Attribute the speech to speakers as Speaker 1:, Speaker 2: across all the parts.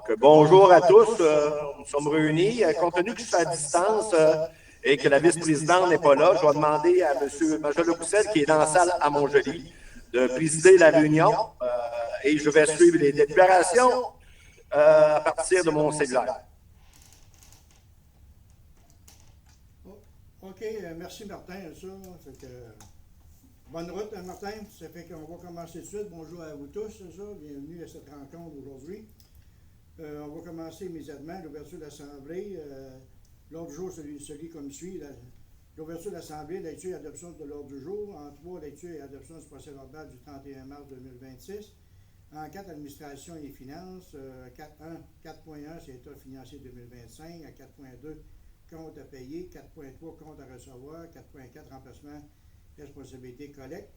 Speaker 1: Donc, bonjour à tous. Nous sommes réunis. Compte tenu que je suis à distance et que la vice-présidente n'est pas là, je vais demander à M. Majolo Coussel, qui est dans la salle à Montjoly, de présider la réunion et je vais suivre les délibérations à partir de mon cellulaire.
Speaker 2: OK, merci Martin. Bonne route, Martin. Ça fait qu'on va commencer tout de suite. Bonjour à vous tous. Bienvenue à cette rencontre aujourd'hui. On va commencer immédiatement l'ouverture de l'Assemblée. L'ordre du jour se lit comme suit. L'ouverture de l'Assemblée, lecture et adoption de l'ordre du jour. En 3, lecture et adoption du procès-verbal du 31 mars 2026. En 4, administration et finances. 4.1, c'est état financier 2025. À 4.2, compte à payer. 4.3, compte à recevoir. 4.4, remplacement, responsabilité, collecte.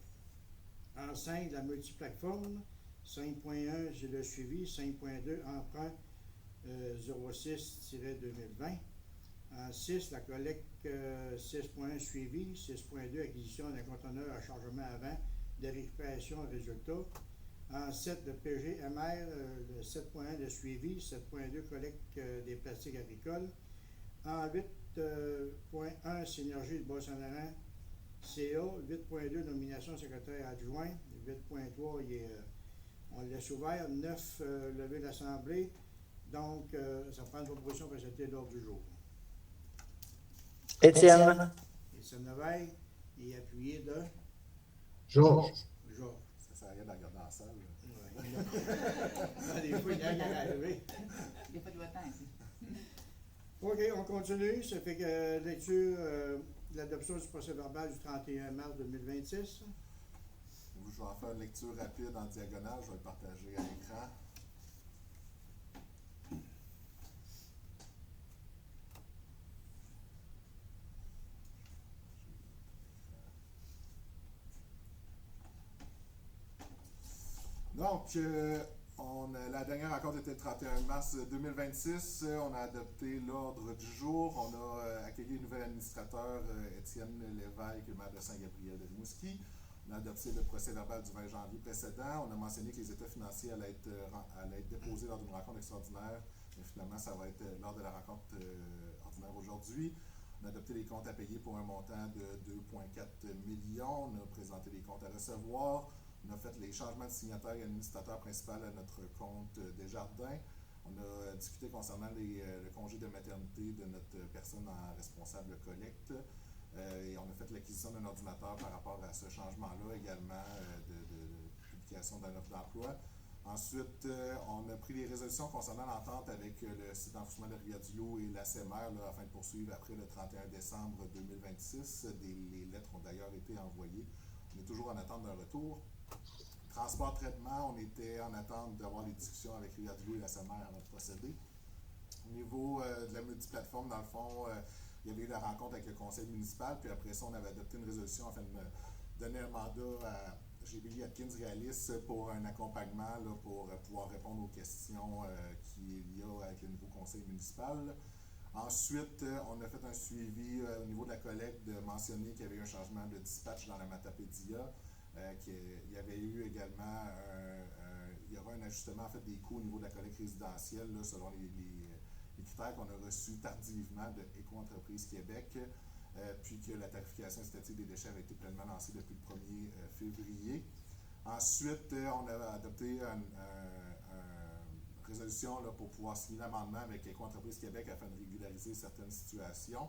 Speaker 2: En 5, la multiplateforme. 5.1, j'ai le suivi. 5.2, emprunt 06-2020. En 6, la collecte 6.1, suivi. 6.2, acquisition d'un conteneur à chargement avant de récupération résultat. En 7, le PGMR, 7.1, le suivi. 7.2, collecte des plastiques agricoles. En 8.1, synergie de Bas-Saint-Laurent, CA. 8.2, nomination secrétaire adjoint. 8.3, on le laisse ouvert. 9, lever l'Assemblée. Donc, ça prend une proposition pour accepter l'ordre du jour.
Speaker 3: Étienne
Speaker 2: Neveille et appuyé de
Speaker 4: Georges.
Speaker 5: Ça sert à rien de la regarder en salle.
Speaker 2: Ouais. Des fois, il y a rien à arriver.
Speaker 6: Il n'y a pas de votant ici.
Speaker 2: OK, on continue. Ça fait que lecture l'adoption du procès-verbal du 31 mars 2026.
Speaker 5: Je vais en faire une lecture rapide en diagonale. Je vais le partager à l'écran. Donc, la dernière rencontre était le 31 mars 2026. On a adopté l'ordre du jour. On a accueilli le nouvel administrateur Étienne Lévesque, maire de Saint-Gabriel de Rimouski. On a adopté le procès-verbal du 20 janvier précédent. On a mentionné que les états financiers allaient être déposés lors d'une rencontre extraordinaire. Mais finalement, ça va être lors de la rencontre ordinaire aujourd'hui. On a adopté les comptes à payer pour un montant de 2,4 millions. On a présenté les comptes à recevoir. On a fait les changements de signataire et administrateur principal à notre compte Desjardins. On a discuté concernant le congé de maternité de notre personne en responsable collecte. Et on a fait l'acquisition d'un ordinateur par rapport à ce changement-là, également de publication d'un offre d'emploi. Ensuite, on a pris les résolutions concernant l'entente avec le site d'enfouissement de Rivière-du-Loup et la CMR afin de poursuivre après le 31 décembre 2026. Les lettres ont d'ailleurs été envoyées. On est toujours en attente d'un retour. Transport-traitement, on était en attente d'avoir les discussions avec Rivière-du-Loup et la CMR avant de procéder. Au niveau de la multiplateforme, dans le fond, il y avait eu la rencontre avec le conseil municipal, puis après ça, on avait adopté une résolution afin de me donner un mandat à GBI Atkins Realis pour un accompagnement là, pour pouvoir répondre aux questions qu'il y a avec le nouveau conseil municipal. Ensuite, on a fait un suivi au niveau de la collecte de mentionner qu'il y avait eu un changement de dispatch dans la Matapédia. Il y avait eu également il y aura un ajustement en fait des coûts au niveau de la collecte résidentielle là, selon les critères qu'on a reçus tardivement de Éco-entreprise Québec, puis que la tarification statique des déchets avait été pleinement lancée depuis le 1er février. Ensuite, on a adopté une résolution là, pour pouvoir signer l'amendement avec Éco-entreprise Québec afin de régulariser certaines situations.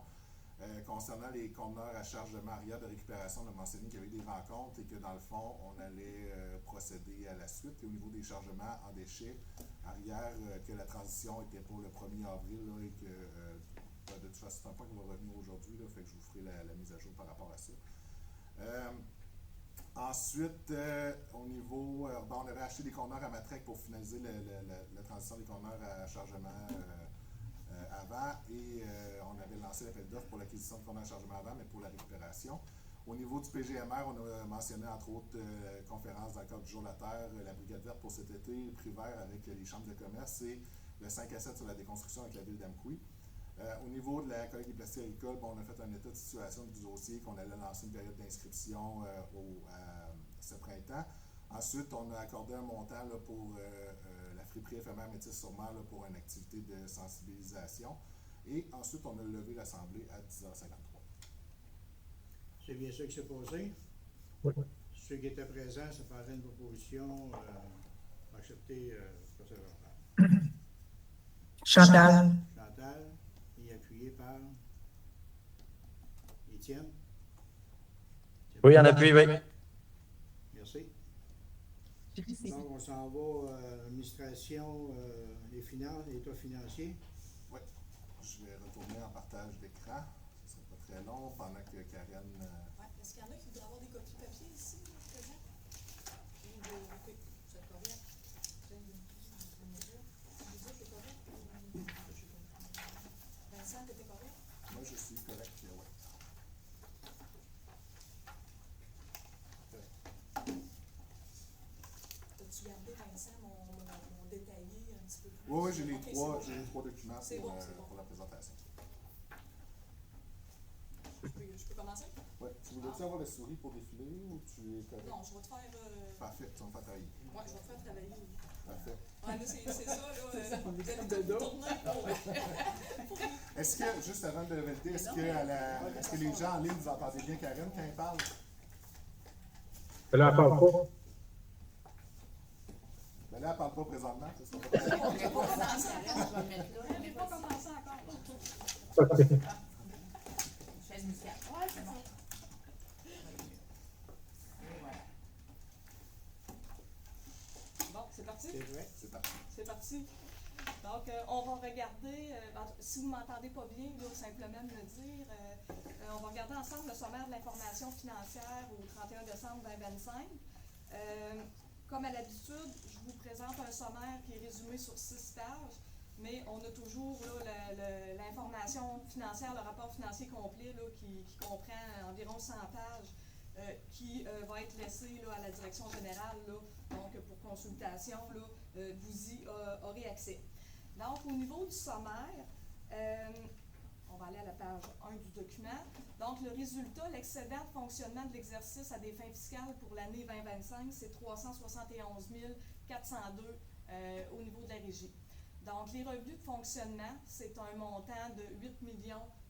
Speaker 5: Concernant les conteneurs à chargement arrière de récupération, on a mentionné qu'il y avait des rencontres et que dans le fond, on allait procéder à la suite. Et au niveau des chargements en déchets arrière, que la transition était pour le 1er avril là, et que de toute façon, c'est un point qui va revenir aujourd'hui, fait que je vous ferai la mise à jour par rapport à ça. Ensuite, au niveau, on avait acheté des conteneurs à Matrec pour finaliser la transition des conteneurs à chargement avant et on avait lancé l'appel d'offres pour l'acquisition de conteneurs à chargement avant, mais pour la récupération. Au niveau du PGMR, on a mentionné entre autres conférences dans le cadre du Jour de la Terre, la Brigade verte pour cet été, le prix vert avec les chambres de commerce et le 5 à 7 sur la déconstruction avec la ville d'Amqui. Au niveau de la collecte des plastiques agricoles, on a fait un état de situation du dossier qu'on allait lancer une période d'inscription ce printemps. Ensuite, on a accordé un montant là, pour la friperie éphémère Métis-sur-Mer là, pour une activité de sensibilisation. Et ensuite, on a levé l'Assemblée à 10h53.
Speaker 2: C'est bien ça qui s'est passé.
Speaker 4: Oui.
Speaker 2: Ceux qui étaient présents, ça paraît une proposition pour accepter le procès verbal.
Speaker 3: Chantal.
Speaker 2: Chantal, et appuyé par Étienne.
Speaker 7: Oui, en appui, oui.
Speaker 2: Merci.
Speaker 6: Merci.
Speaker 2: Donc, on s'en va à l'administration des finances, l'État financier.
Speaker 5: Oui, je vais retourner en partage d'écran. Ce ne sera pas très long pendant que Karen.
Speaker 8: Ouais. Est-ce qu'il y en a qui voudraient avoir des copies papier ici, présent? Oui, c'est correct. Vincent, t'étais correct?
Speaker 5: Moi, je suis correct, oui.
Speaker 8: T'as-tu gardé, Vincent, mon détaillé un petit peu plus?
Speaker 5: Oui, j'ai les
Speaker 8: Ok,
Speaker 5: trois,
Speaker 8: c'est bon.
Speaker 5: j'ai les trois documents
Speaker 8: C'est
Speaker 5: pour,
Speaker 8: bon, c'est bon.
Speaker 5: pour la présentation.
Speaker 8: Je peux commencer?
Speaker 5: Oui, tu voulais-tu avoir la souris pour défiler ou tu es correct?
Speaker 8: Non, je vais te faire.
Speaker 5: Parfait, tu vas me faire travailler.
Speaker 8: Ouais, je vais te faire travailler.
Speaker 5: Parfait.
Speaker 8: Ouais, là, c'est ça, là. Vous allez
Speaker 2: de dos.
Speaker 8: tout tourner pour.
Speaker 5: Est-ce que, juste avant de valider, est-ce que les gens en ligne, vous entendez bien Karen quand elle parle?
Speaker 4: Elle en parle pas.
Speaker 5: Ben là, elle parle pas présentement, c'est ça?
Speaker 6: On n'est pas commencé encore, je vais le mettre là.
Speaker 8: On n'est pas commencé encore.
Speaker 4: OK.
Speaker 6: Chaise musicale. Ouais, c'est bon. Et voilà.
Speaker 8: Bon, c'est parti?
Speaker 2: C'est vrai.
Speaker 5: C'est parti.
Speaker 8: C'est parti. Donc, on va regarder, si vous ne m'entendez pas bien, là, simplement me le dire, on va regarder ensemble le sommaire de l'information financière au 31 décembre 2025. Comme à l'habitude, je vous présente un sommaire qui est résumé sur 6 pages, mais on a toujours l'information financière, le rapport financier complet là, qui comprend environ 100 pages, qui va être laissé là, à la direction générale, là, donc pour consultation, là, vous y aurez accès. Donc, au niveau du sommaire, on va aller à la page 1 du document. Donc, le résultat, l'excédent de fonctionnement de l'exercice à des fins fiscales pour l'année 2025, c'est 371 402 au niveau de la régie. Donc, les revenus de fonctionnement, c'est un montant de 8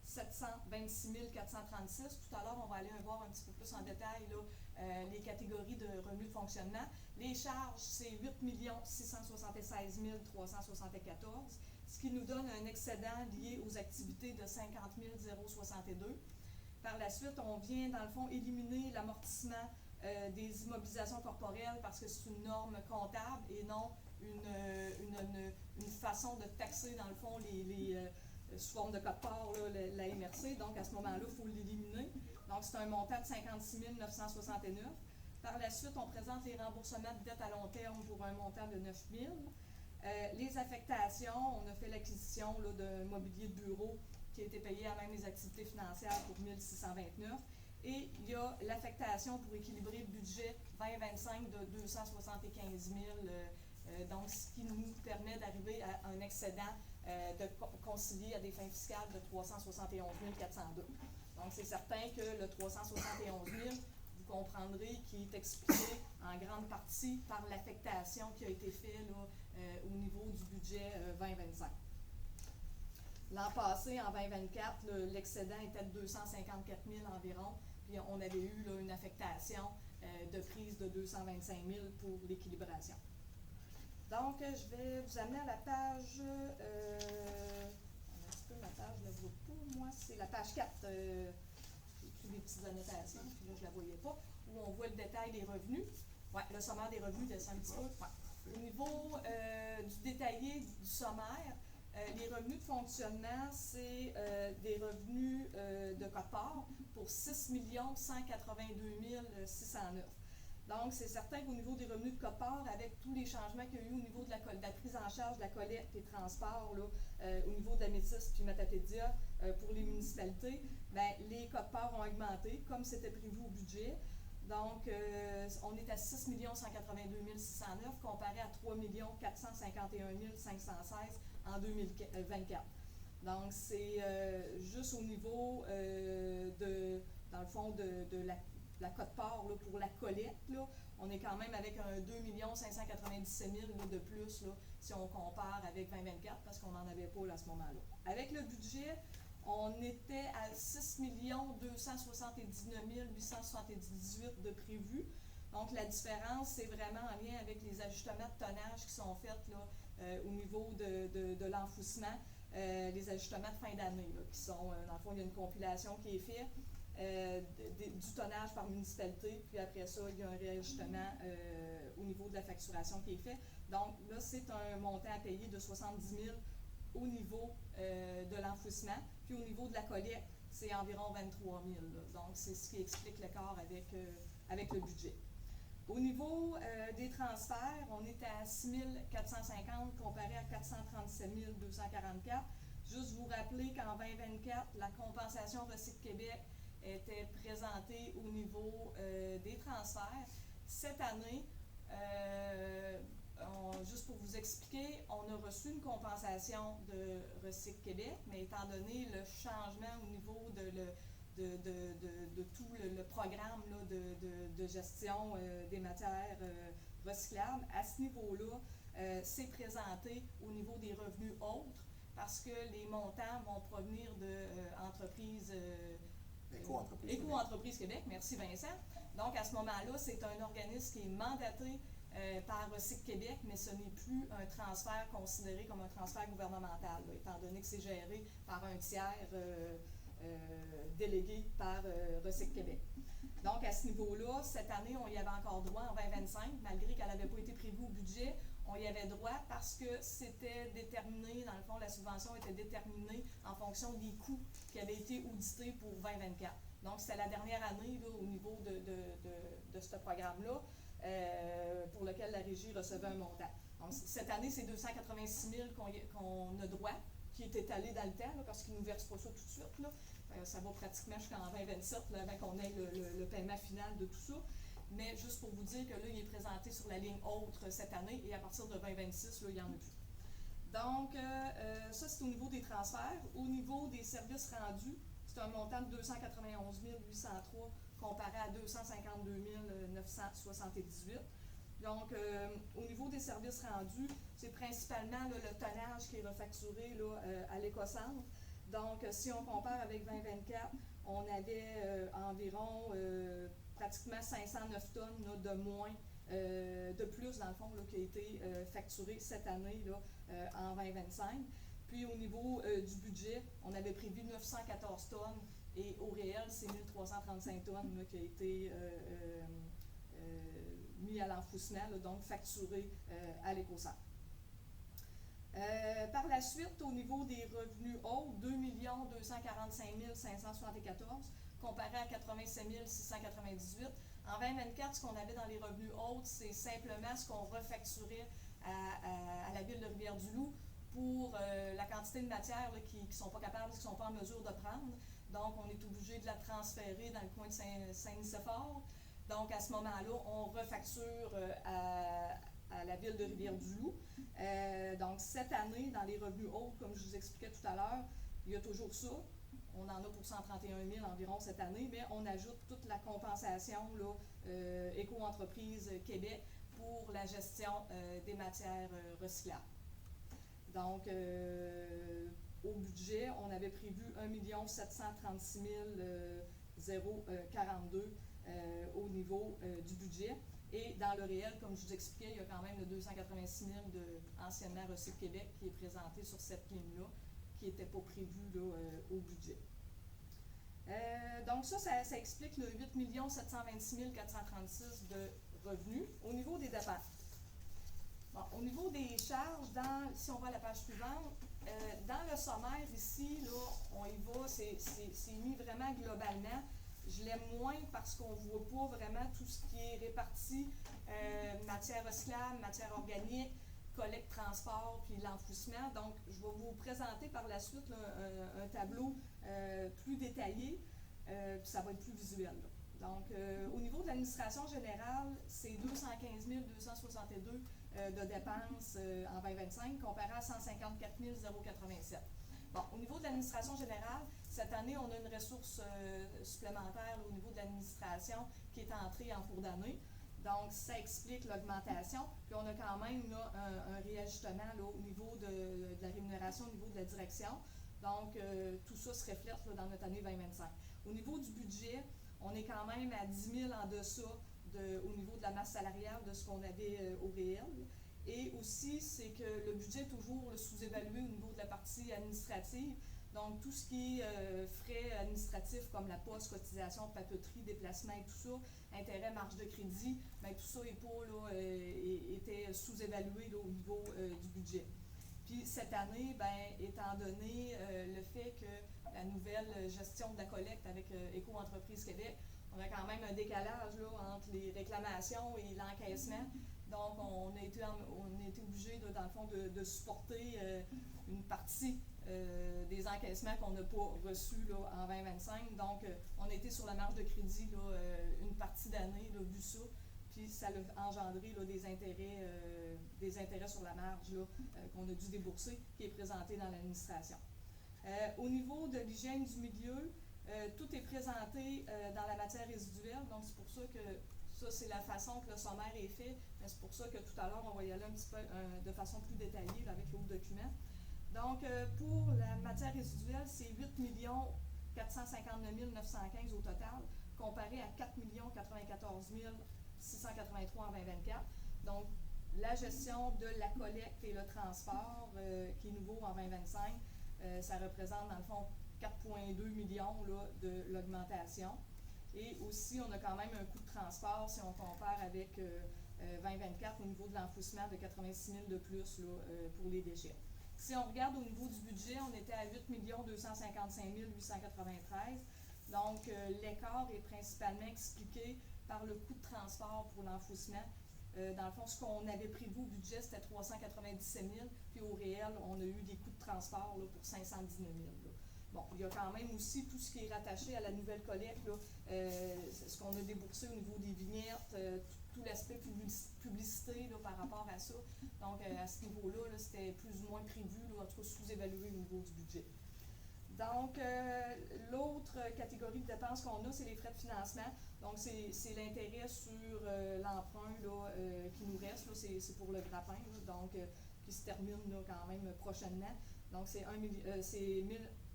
Speaker 8: 726 436. Tout à l'heure, on va aller voir un petit peu plus en détail là, les catégories de revenus de fonctionnement. Les charges, c'est 8 676 374, ce qui nous donne un excédent lié aux activités de 50 062. Par la suite, on vient, dans le fond, éliminer l'amortissement des immobilisations corporelles parce que c'est une norme comptable et non une façon de taxer, dans le fond, sous forme de code-part, la MRC. Donc, à ce moment-là, il faut l'éliminer. Donc, c'est un montant de 56 969. Par la suite, on présente les remboursements de dettes à long terme pour un montant de 9 000. Les affectations, on a fait l'acquisition d'un mobilier de bureau qui a été payé à même les activités financières pour 1 629. Et il y a l'affectation pour équilibrer le budget 2025 de 275 000, donc ce qui nous permet d'arriver à un excédent de concilier à des fins fiscales de 371 402. Donc c'est certain que le 371 000, vous comprendrez qu'il est expliqué en grande partie par l'affectation qui a été faite au niveau du budget 2025. L'an passé, en 2024, l'excédent était de 254 000 environ, puis on avait eu là, une affectation de prise de 225 000 pour l'équilibration. Donc, je vais vous amener à la page, un petit peu ma page, je ne la vois pas, moi, c'est la page 4, j'ai pris des petites annotations, puis là, je ne la voyais pas, où on voit le détail des revenus. Oui, le sommaire des revenus descend un petit peu. Ouais. Au niveau du détaillé du sommaire, les revenus de fonctionnement, c'est des revenus de quote-part pour 6 182 609. Donc, c'est certain qu'au niveau des revenus de quote-part, avec tous les changements qu'il y a eu au niveau de la prise en charge de la collecte et transport, là, au niveau de la Métis puis Matapédia pour les municipalités, bien, les quote-parts ont augmenté comme c'était prévu au budget. Donc, on est à 6 182 609 comparé à 3 451 516 en 2024. Donc, c'est juste au niveau dans le fond, de la quote-part pour la collecte. Là, on est quand même avec un 2 597 000 là, de plus là, si on compare avec 2024 parce qu'on n'en avait pas là, à ce moment-là. Avec le budget, on était à 6 279 878 de prévus. Donc, la différence, c'est vraiment en lien avec les ajustements de tonnage qui sont faits là, au niveau de l'enfouissement, les ajustements de fin d'année, là, qui sont, dans le fond, il y a une compilation qui est faite du tonnage par municipalité, puis après ça, il y a un réajustement au niveau de la facturation qui est fait. Donc, là, c'est un montant à payer de 70 000 au niveau de l'enfouissement, puis au niveau de la collecte, c'est environ 23 000. Là. Donc, c'est ce qui explique l'écart avec le budget. Au niveau des transferts, on est à 6 450 comparé à 437 244. Juste vous rappeler qu'en 2024, la compensation Recycle Québec était présentée au niveau des transferts. Cette année, juste pour vous expliquer, on a reçu une compensation de Recycle Québec, mais étant donné le changement au niveau de tout le programme là, de gestion des matières recyclables, à ce niveau-là, c'est présenté au niveau des revenus autres parce que les montants vont provenir d'entreprises Éco-entreprises Québec. Merci Vincent. Donc à ce moment-là, c'est un organisme qui est mandaté par Recycle Québec, mais ce n'est plus un transfert considéré comme un transfert gouvernemental, là, étant donné que c'est géré par un tiers délégué par Recycle Québec. Donc, à ce niveau-là, cette année, on y avait encore droit en 2025, malgré qu'elle n'avait pas été prévue au budget, on y avait droit parce que c'était déterminé, dans le fond, la subvention était déterminée en fonction des coûts qui avaient été audités pour 2024. Donc, c'était la dernière année là, au niveau de ce programme-là pour lequel la Régie recevait un montant. Donc, cette année, c'est 286 000 qu'on a droit, qui est étalé dans le temps, là, parce qu'ils ne nous versent pas ça tout de suite. Là. Ça va pratiquement jusqu'en 2027, là, avant qu'on ait le paiement final de tout ça. Mais juste pour vous dire que là, il est présenté sur la ligne autre cette année, et à partir de 2026, là, il n'y en a plus. Donc, ça, c'est au niveau des transferts. Au niveau des services rendus, c'est un montant de 291 803 comparé à 252 978. Donc, au niveau des services rendus, c'est principalement là, le tonnage qui est refacturé là, à l'Écocentre. Donc, si on compare avec 2024, on avait environ pratiquement 509 tonnes là, de moins, de plus dans le fond, là, qui a été facturé cette année là, en 2025. Puis au niveau du budget, on avait prévu 914 tonnes et au réel, c'est 1335 tonnes là, qui a été mis à l'enfouissement, là, donc facturé à l'Écocentre. Par la suite, au niveau des revenus hauts, 2 245 574 comparé à 87 698. En 2024, ce qu'on avait dans les revenus hauts, c'est simplement ce qu'on refacturait à la ville de Rivière-du-Loup pour la quantité de matière là, qui ne sont pas capables, qui ne sont pas en mesure de prendre. Donc, on est obligé de la transférer dans le coin de Saint-Nicéphore. Donc, à ce moment-là, on refacture à la ville de Rivière-du-Loup. Donc, cette année, dans les revenus hauts, comme je vous expliquais tout à l'heure, il y a toujours ça. On en a pour 131 000 environ cette année, mais on ajoute toute la compensation là, Éco-entreprises Québec pour la gestion des matières recyclables. Donc, au budget, on avait prévu 1 736 042 au niveau du budget. Et dans le réel, comme je vous expliquais, il y a quand même le 286 000 anciennement Recycle Québec qui est présenté sur cette ligne-là, qui n'était pas prévu là, au budget. Donc ça explique le 8 726 436 de revenus. Au niveau des dépenses. Bon, au niveau des charges, si on va à la page suivante, dans le sommaire ici, là, on y va, c'est mis vraiment globalement. Je l'aime moins parce qu'on ne voit pas vraiment tout ce qui est réparti, matière recyclable, matière organique, collecte, transport, puis l'enfouissement. Donc, je vais vous présenter par la suite là, un tableau plus détaillé, puis ça va être plus visuel. Là. Donc, au niveau de l'administration générale, c'est 215 262 de dépenses en 2025, comparé à 154 087. Bon, au niveau de l'administration générale, cette année, on a une ressource supplémentaire là, au niveau de l'administration qui est entrée en cours d'année. Donc, ça explique l'augmentation. Puis, on a quand même là, un réajustement là, au niveau de la rémunération, au niveau de la direction. Donc, tout ça se reflète là, dans notre année 2025. Au niveau du budget, on est quand même à 10 000 en deçà au niveau de la masse salariale de ce qu'on avait au réel. Et aussi, c'est que le budget est toujours sous-évalué au niveau de la partie administrative. Donc, tout ce qui est frais administratifs comme la poste, cotisation, papeterie, déplacement et tout ça, intérêt, marge de crédit, bien, tout ça était sous-évalué là, au niveau du budget. Puis cette année, ben, étant donné le fait que la nouvelle gestion de la collecte avec Éco-entreprise Québec, on a quand même un décalage là, entre les réclamations et l'encaissement. Donc, on a été obligé, dans le fond, de supporter une partie des encaissements qu'on n'a pas reçus là, en 2025. Donc, on a été sur la marge de crédit là, une partie d'année, vu ça. Puis, ça a engendré là, des intérêts sur la marge là, qu'on a dû débourser, qui est présenté dans l'administration. Au niveau de l'hygiène du milieu, tout est présenté dans la matière résiduelle. Donc, c'est pour ça que ça, c'est la façon que le sommaire est fait. Mais c'est pour ça que tout à l'heure, on va y aller un petit peu de façon plus détaillée là, avec l'autre document. Donc, pour la matière résiduelle, c'est 8 459 915 au total, comparé à 4 094 683 en 2024. Donc, la gestion de la collecte et le transport, qui est nouveau en 2025, ça représente dans le fond 4,2 millions là, de l'augmentation. Et aussi, on a quand même un coût de transport, si on compare avec 2024, au niveau de l'enfouissement de 86 000 de plus là, pour les déchets. Si on regarde au niveau du budget, on était à 8 255 893. Donc, l'écart est principalement expliqué par le coût de transport pour l'enfouissement. Dans le fond, ce qu'on avait prévu au budget, c'était 397 000, puis au réel, on a eu des coûts de transport là, pour 519 000. Là. Bon, il y a quand même aussi tout ce qui est rattaché à la nouvelle collecte, là, ce qu'on a déboursé au niveau des vignettes, tout l'aspect publicité là, par rapport à ça. Donc, à ce niveau-là, là, c'était plus ou moins prévu, là, en tout cas sous-évalué au niveau du budget. Donc, l'autre catégorie de dépenses qu'on a, c'est les frais de financement. Donc, c'est l'intérêt sur l'emprunt qui nous reste. C'est pour le grappin, là, donc qui se termine là, quand même prochainement. Donc, c'est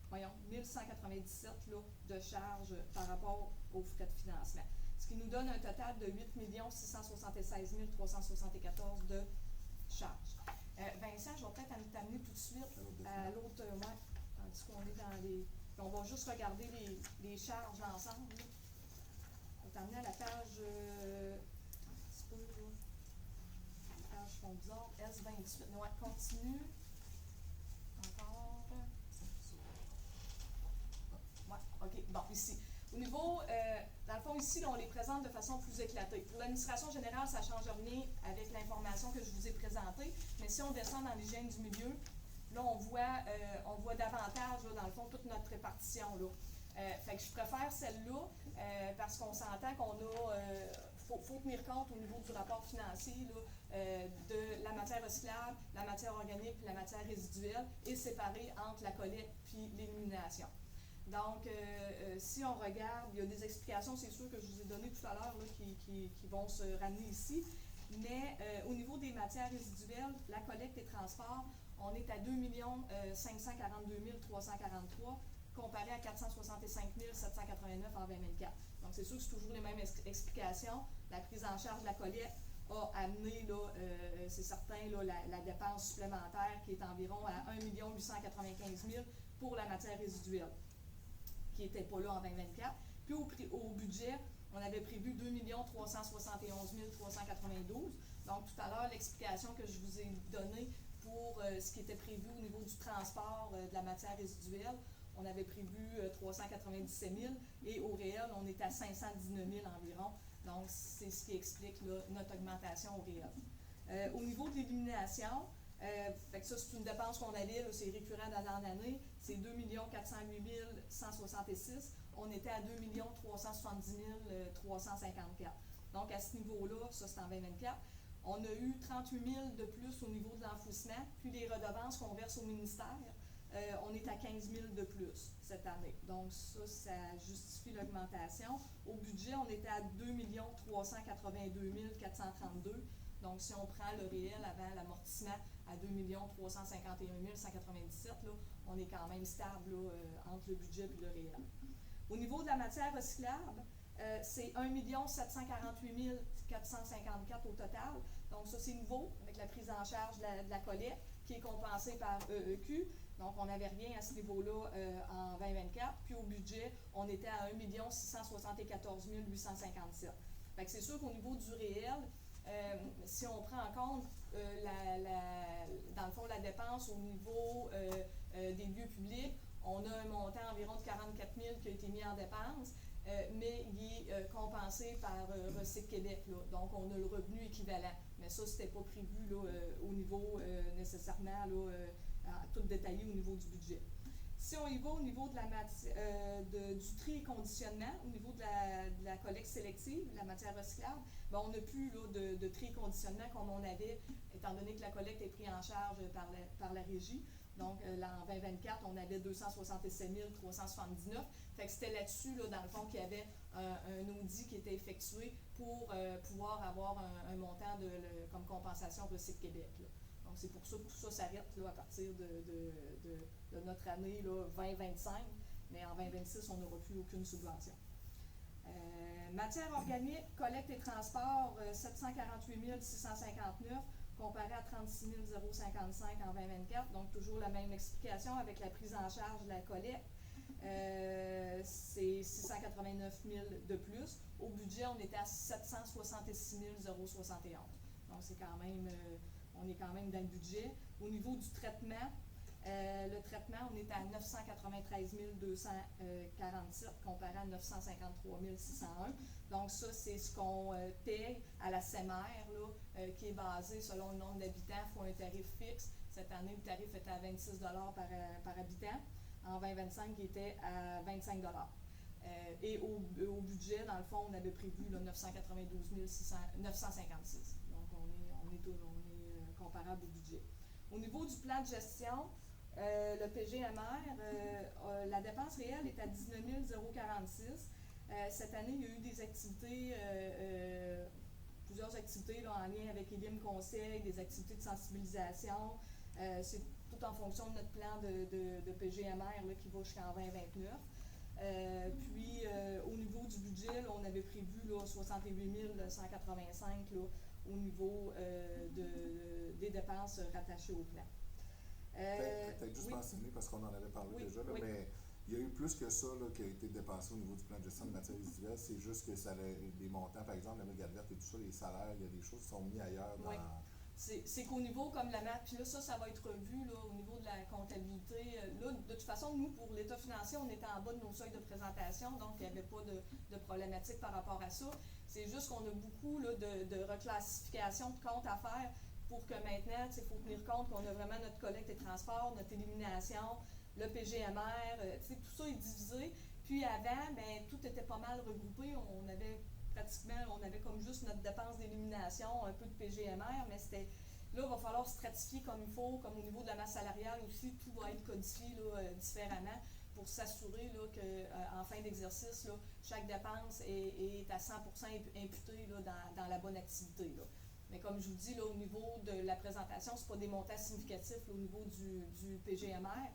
Speaker 8: 1197 là, de charges par rapport aux frais de financement. Ce qui nous donne un total de 8 676 374 de charges. Vincent, je vais peut-être t'amener tout de suite à l'autre tandis qu'on est dans les. On va juste regarder les charges ensemble. Là. On va t'amener à la page. Un petit peu, là. Les pages font bizarre. S28. Ouais, continue. Encore. Ouais, OK. Bon, ici. Au niveau, dans le fond, ici, là, on les présente de façon plus éclatée. Pour l'administration générale, ça ne change rien avec l'information que je vous ai présentée. Mais si on descend dans l'hygiène du milieu, là, on voit davantage, là, dans le fond, toute notre répartition. Là. Fait que je préfère celle-là parce qu'on s'entend qu'on a. Faut tenir compte au niveau du rapport financier là, de la matière recyclable, la matière organique et la matière résiduelle et séparer entre la collecte puis l'élimination. Donc, si on regarde, il y a des explications, c'est sûr que je vous ai données tout à l'heure qui vont se ramener ici. Mais au niveau des matières résiduelles, la collecte et transport, on est à 2 542 343 comparé à 465 789 en 2024. Donc, c'est sûr que c'est toujours les mêmes explications. La prise en charge de la collecte a amené, là, c'est certain, là, la dépense supplémentaire qui est environ à 1 895 000 pour la matière résiduelle, qui n'était pas là en 2024. Puis au budget, on avait prévu 2 371 392. Donc, tout à l'heure, l'explication que je vous ai donnée pour ce qui était prévu au niveau du transport de la matière résiduelle, on avait prévu 397 000 et au réel, on est à 519 000 environ. Donc, c'est ce qui explique là, notre augmentation au réel. Au niveau de l'élimination, fait que ça, c'est une dépense qu'on avait, c'est récurrent d'année en année, c'est 2 408 166. On était à 2 370 354. Donc, à ce niveau-là, ça, c'est en 2024. On a eu 38 000 de plus au niveau de l'enfouissement, puis les redevances qu'on verse au ministère. on est à 15 000 de plus cette année. Donc ça justifie l'augmentation. Au budget, on était à 2 382 432. Donc, si on prend le réel avant l'amortissement à 2 351 197, là, on est quand même stable là, entre le budget et le réel. Au niveau de la matière recyclable, c'est 1 748 454 au total. Donc, ça, c'est nouveau, avec la prise en charge de la collecte, qui est compensée par EEQ. Donc, on n'avait rien à ce niveau-là en 2024. Puis, au budget, on était à 1 674 857. Fait que c'est sûr qu'au niveau du réel, si on prend en compte, dans le fond, la dépense au niveau des lieux publics, on a un montant environ de 44 000 qui a été mis en dépense, mais il est compensé par Recyc Québec. Là. Donc, on a le revenu équivalent. Mais ça, c'était pas prévu là, au niveau nécessairement là, tout détaillé au niveau du budget. Si on y va au niveau de du tri et conditionnement, au niveau de la collecte sélective, la matière recyclable, ben on n'a plus là, de tri et conditionnement comme on avait, étant donné que la collecte est prise en charge par la régie. Donc, là, en 2024, on avait 267 379. Fait que c'était là-dessus, là, dans le fond, qu'il y avait un audit qui était effectué pour pouvoir avoir un montant comme compensation Recyc Québec. Là. Donc, c'est pour ça que tout ça s'arrête là, à partir de notre année là, 2025. Mais en 2026, on n'aura plus aucune subvention. Matière organique, collecte et transport, 748 659, comparé à 36 055 en 2024. Donc, toujours la même explication avec la prise en charge de la collecte. C'est 689 000 de plus. Au budget, on était à 766 071. Donc, c'est quand même... on est quand même dans le budget. Au niveau du traitement, le traitement, on est à 993 247 comparé à 953 601. Donc, ça, c'est ce qu'on paye à la CEMER, là, qui est basé selon le nombre d'habitants, fois un tarif fixe. Cette année, le tarif était à 26 par habitant. En 2025, il était à 25 et au budget, dans le fond, on avait prévu là, 992 956. Donc, on est comparable au budget. Au niveau du plan de gestion, le PGMR, la dépense réelle est à 19 046. Cette année, il y a eu des activités, plusieurs activités là, en lien avec Elim Conseil, des activités de sensibilisation. C'est tout en fonction de notre plan de PGMR là, qui va jusqu'en 2029. Puis, au niveau du budget, là, on avait prévu là, 68 185 là, au niveau des dépenses rattachées au plan.
Speaker 5: Peut-être juste
Speaker 8: oui.
Speaker 5: mentionner, parce qu'on en avait parlé
Speaker 8: Oui,
Speaker 5: déjà, là,
Speaker 8: oui.
Speaker 5: mais il y a eu plus que ça là, qui a été dépensé au niveau du plan de gestion de matières résiduelles. C'est juste que ça a des montants, par exemple, la mégale verte et tout ça, les salaires, il y a des choses qui sont mises ailleurs dans...
Speaker 8: Oui. C'est qu'au niveau comme la maths, puis là, ça va être revu là, au niveau de la comptabilité. Là, de toute façon, nous, pour l'état financier, on était en bas de nos seuils de présentation, donc il n'y avait pas de problématique par rapport à ça. C'est juste qu'on a beaucoup là, de reclassification de comptes à faire pour que maintenant, il faut tenir compte qu'on a vraiment notre collecte et transport, notre élimination, le PGMR, tout ça est divisé. Puis avant, ben, tout était pas mal regroupé. On avait comme juste notre dépense d'élimination, un peu de PGMR, mais c'était là, il va falloir stratifier comme il faut, comme au niveau de la masse salariale aussi, tout va être codifié là, différemment pour s'assurer qu'en fin d'exercice, là, chaque dépense est à 100% imputée là, dans la bonne activité. Là. Mais comme je vous dis, là, au niveau de la présentation, ce n'est pas des montants significatifs là, au niveau du PGMR.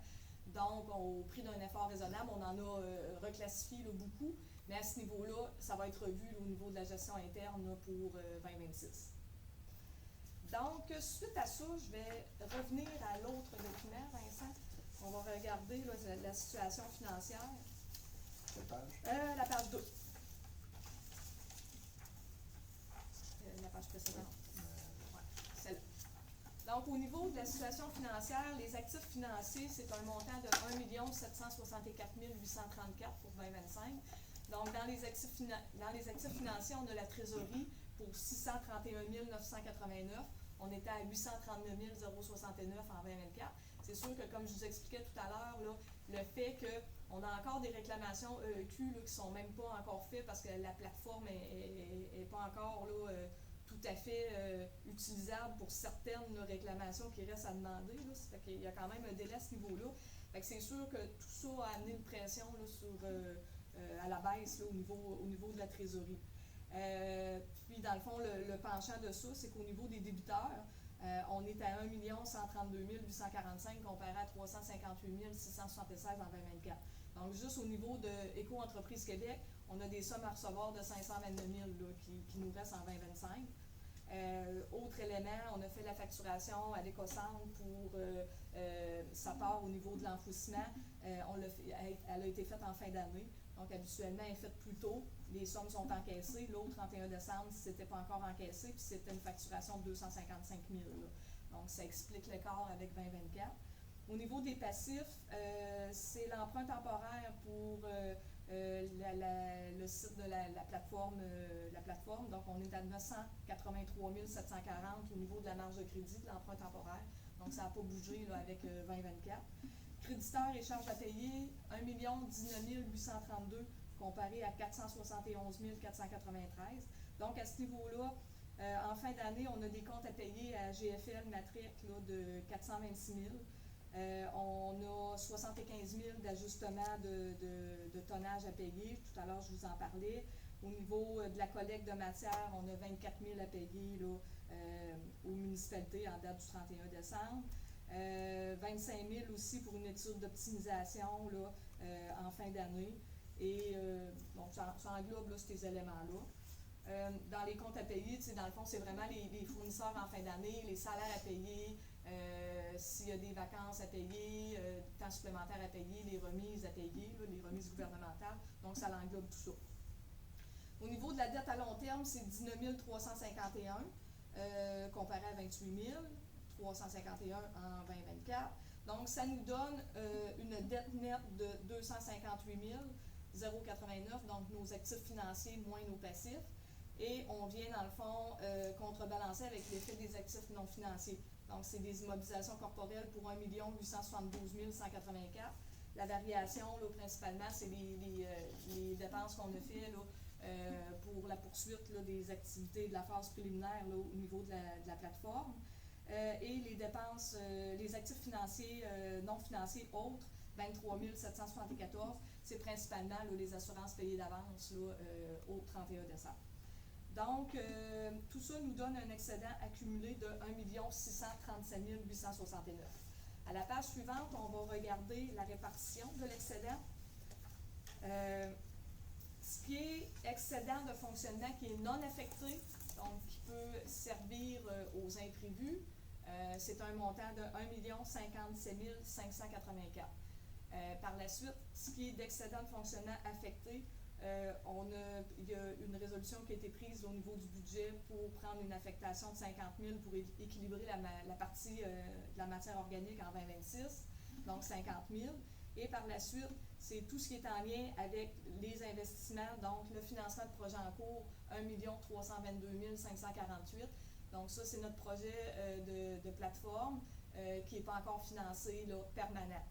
Speaker 8: Donc, au prix d'un effort raisonnable, on en a reclassifié là, beaucoup. Mais à ce niveau-là, ça va être revu là, au niveau de la gestion interne là, pour 2026. Donc, suite à ça, je vais revenir à l'autre document, Vincent. On va regarder là, la situation financière.
Speaker 5: Quelle page?
Speaker 8: La page 2. La page précédente. Ouais, celle-là. Donc, au niveau de la situation financière, les actifs financiers, c'est un montant de 1 764 834 pour 2025. Donc, dans les actifs financiers, on a la trésorerie pour 631 989. On était à 839 069 en 2024. C'est sûr que, comme je vous expliquais tout à l'heure, là, le fait qu'on a encore des réclamations EEQ là, qui ne sont même pas encore faites parce que la plateforme n'est pas encore là, tout à fait utilisable pour certaines réclamations qui restent à demander. Là. Ça fait qu'il y a quand même un délai à ce niveau-là. Fait que c'est sûr que tout ça a amené une pression là, à la baisse là, au niveau de la trésorerie. Puis, dans le fond, le penchant de ça, c'est qu'au niveau des débiteurs, on est à 1 132 845 comparé à 358 676 en 2024. Donc, juste au niveau de Éco-entreprise Québec, on a des sommes à recevoir de 529 000 là, qui nous restent en 2025. Autre élément, on a fait la facturation à l'Écocentre pour sa part au niveau de l'enfouissement. Elle a été faite en fin d'année. Donc, habituellement, elle est faite plus tôt. Les sommes sont encaissées. L'autre, 31 décembre, ce n'était pas encore encaissé, puis c'était une facturation de 255 000 là. Donc, ça explique l'écart avec 2024. Au niveau des passifs, c'est l'emprunt temporaire pour le site de la plateforme. Donc, on est à 983 740 au niveau de la marge de crédit de l'emprunt temporaire. Donc, ça n'a pas bougé là, avec 2024. Créditeurs et charges à payer, 1 19 832 comparé à 471 493. Donc, à ce niveau-là, en fin d'année, on a des comptes à payer à GFL Matric là, de 426 000. On a 75 000 d'ajustement de tonnage à payer. Tout à l'heure, je vous en parlais. Au niveau de la collecte de matière, on a 24 000 à payer là, aux municipalités en date du 31 décembre. 25 000 aussi pour une étude d'optimisation là, en fin d'année. Et donc, ça englobe là, ces éléments-là. Dans les comptes à payer, dans le fond, c'est vraiment les fournisseurs en fin d'année, les salaires à payer, s'il y a des vacances à payer, temps supplémentaire à payer, les remises à payer, là, les remises gouvernementales. Donc, ça englobe tout ça. Au niveau de la dette à long terme, c'est 19 351 comparé à 28 351 en 2024. Donc, ça nous donne une dette nette de 258 089, donc nos actifs financiers moins nos passifs. Et on vient, dans le fond, contrebalancer avec l'effet des actifs non financiers. Donc, c'est des immobilisations corporelles pour 1 872 184. La variation, là, principalement, c'est les dépenses qu'on a fait là, pour la poursuite là, des activités de la phase préliminaire là, au niveau de la plateforme. Et les dépenses, les actifs financiers non financiers autres, 23 774, c'est principalement là, les assurances payées d'avance au 31 décembre. Donc, tout ça nous donne un excédent accumulé de 1 637 869. À la page suivante, on va regarder la répartition de l'excédent. Ce qui est excédent de fonctionnement qui est non affecté, donc qui peut servir aux imprévus, c'est un montant de 1 057 584. Par la suite, ce qui est d'excédent de fonctionnement affecté, il y a une résolution qui a été prise au niveau du budget pour prendre une affectation de 50 000 pour équilibrer la partie de la matière organique en 2026, donc 50 000. Et par la suite, c'est tout ce qui est en lien avec les investissements, donc le financement de projets en cours, 1 322 548. Donc ça, c'est notre projet de plateforme qui n'est pas encore financé là, permanent.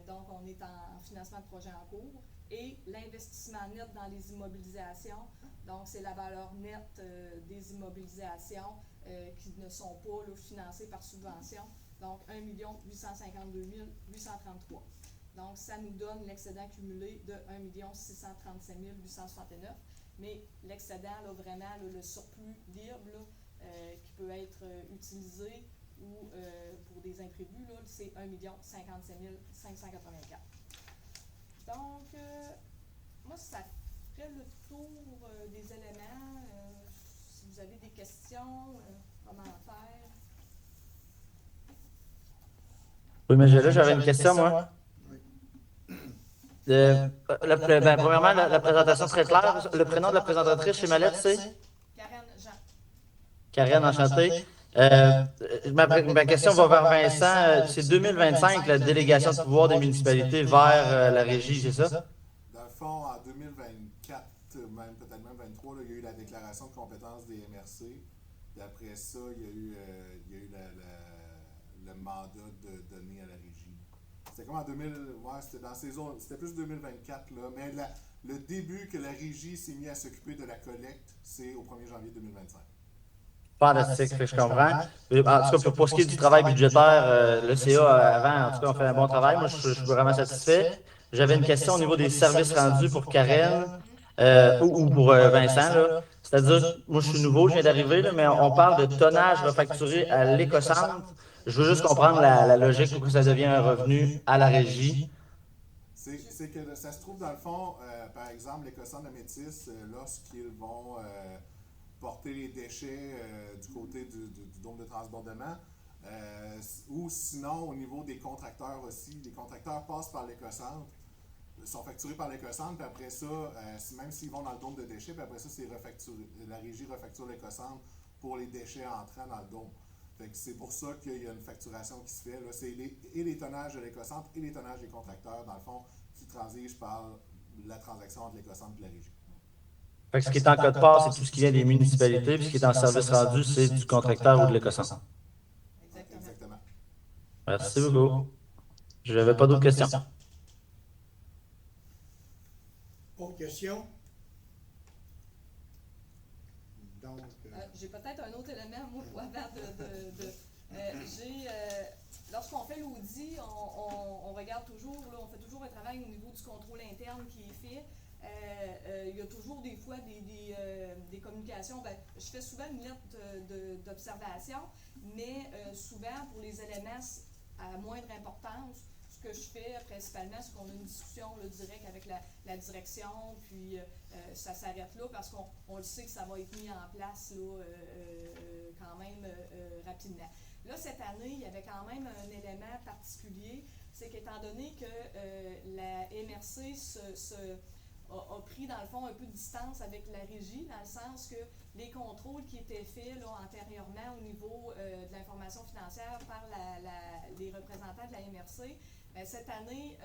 Speaker 8: Donc, on est en financement de projet en cours. Et l'investissement net dans les immobilisations, donc c'est la valeur nette des immobilisations qui ne sont pas là, financées par subvention. Donc, 1 852 833. Donc, ça nous donne l'excédent cumulé de 1 637 869. Mais l'excédent, là, vraiment, là, le surplus libre là, qui peut être utilisé ou pour des imprévus, là, c'est 1 057 584. Donc, moi, ça ferait le tour des éléments. Si vous avez des questions, commentaires.
Speaker 7: Oui, mais là, j'avais une question, moi. Premièrement, la présentation très claire. Le prénom de la présentatrice chez Mallette, c'est?
Speaker 8: Karen Jean.
Speaker 7: Karen, enchantée. Ma question va vers Vincent. C'est 2025, la délégation de pouvoir des municipalités vers la régie, c'est ça?
Speaker 5: Dans le fond, en 2024, même peut-être même 2023, là, il y a eu la déclaration de compétences des MRC. Puis après ça, il y a eu le mandat de donner à la régie. C'était comme en 2000, ouais, c'était dans ces zones, c'était plus 2024, là, mais le début que la régie s'est mise à s'occuper de la collecte, c'est au 1er janvier 2025.
Speaker 7: Fantastique, fait que je comprends. En tout cas, pour ce qui est du travail budgétaire, le CA avant, en tout cas, on fait un bon travail. Moi, je suis vraiment satisfait. J'avais une question au niveau des services rendus pour Karen ou pour Vincent, là. C'est-à-dire, moi, je suis nouveau, je viens d'arriver, là, mais on parle de tonnage refacturé à l'éco-centre. Je veux juste comprendre la logique pour que ça devienne un revenu à la régie.
Speaker 5: C'est que ça se trouve dans le fond, par exemple, l'éco-centre de Métis, lorsqu'ils vont porter les déchets du côté du dôme de transbordement, ou sinon au niveau des contracteurs aussi. Les contracteurs passent par l'éco-centre, sont facturés par l'éco-centre, puis après ça, même s'ils vont dans le dôme de déchets, puis après ça, c'est refacturé. La régie refacture l'éco-centre pour les déchets entrant dans le dôme. Fait que c'est pour ça qu'il y a une facturation qui se fait. Là. C'est les tonnages de l'éco-centre et les tonnages des contracteurs, dans le fond, qui transigent par la transaction entre l'éco-centre et la régie.
Speaker 7: Fait que ce qui est en code part, c'est tout ce qui vient des municipalités, puis ce qui est en service rendu, c'est du contracteur ou de l'éco-centre.
Speaker 5: Exactement.
Speaker 7: Merci beaucoup. Je n'avais pas d'autres questions.
Speaker 2: Autre question? Donc,
Speaker 8: J'ai peut-être un autre élément, moi, avant lorsqu'on fait l'audit, on regarde toujours, là, on fait toujours un travail au niveau du contrôle interne qui est fait. Il y a toujours des fois des communications. Ben, je fais souvent une lettre d'observation, mais souvent pour les éléments à moindre importance, ce que je fais principalement, c'est qu'on a une discussion là, directe avec la direction, puis ça s'arrête là parce qu'on le sait que ça va être mis en place là, quand même rapidement. Là, cette année, il y avait quand même un élément particulier, c'est qu'étant donné que la MRC a pris, dans le fond, un peu de distance avec la régie, dans le sens que les contrôles qui étaient faits là, antérieurement au niveau de l'information financière par les représentants de la MRC, ben, cette année,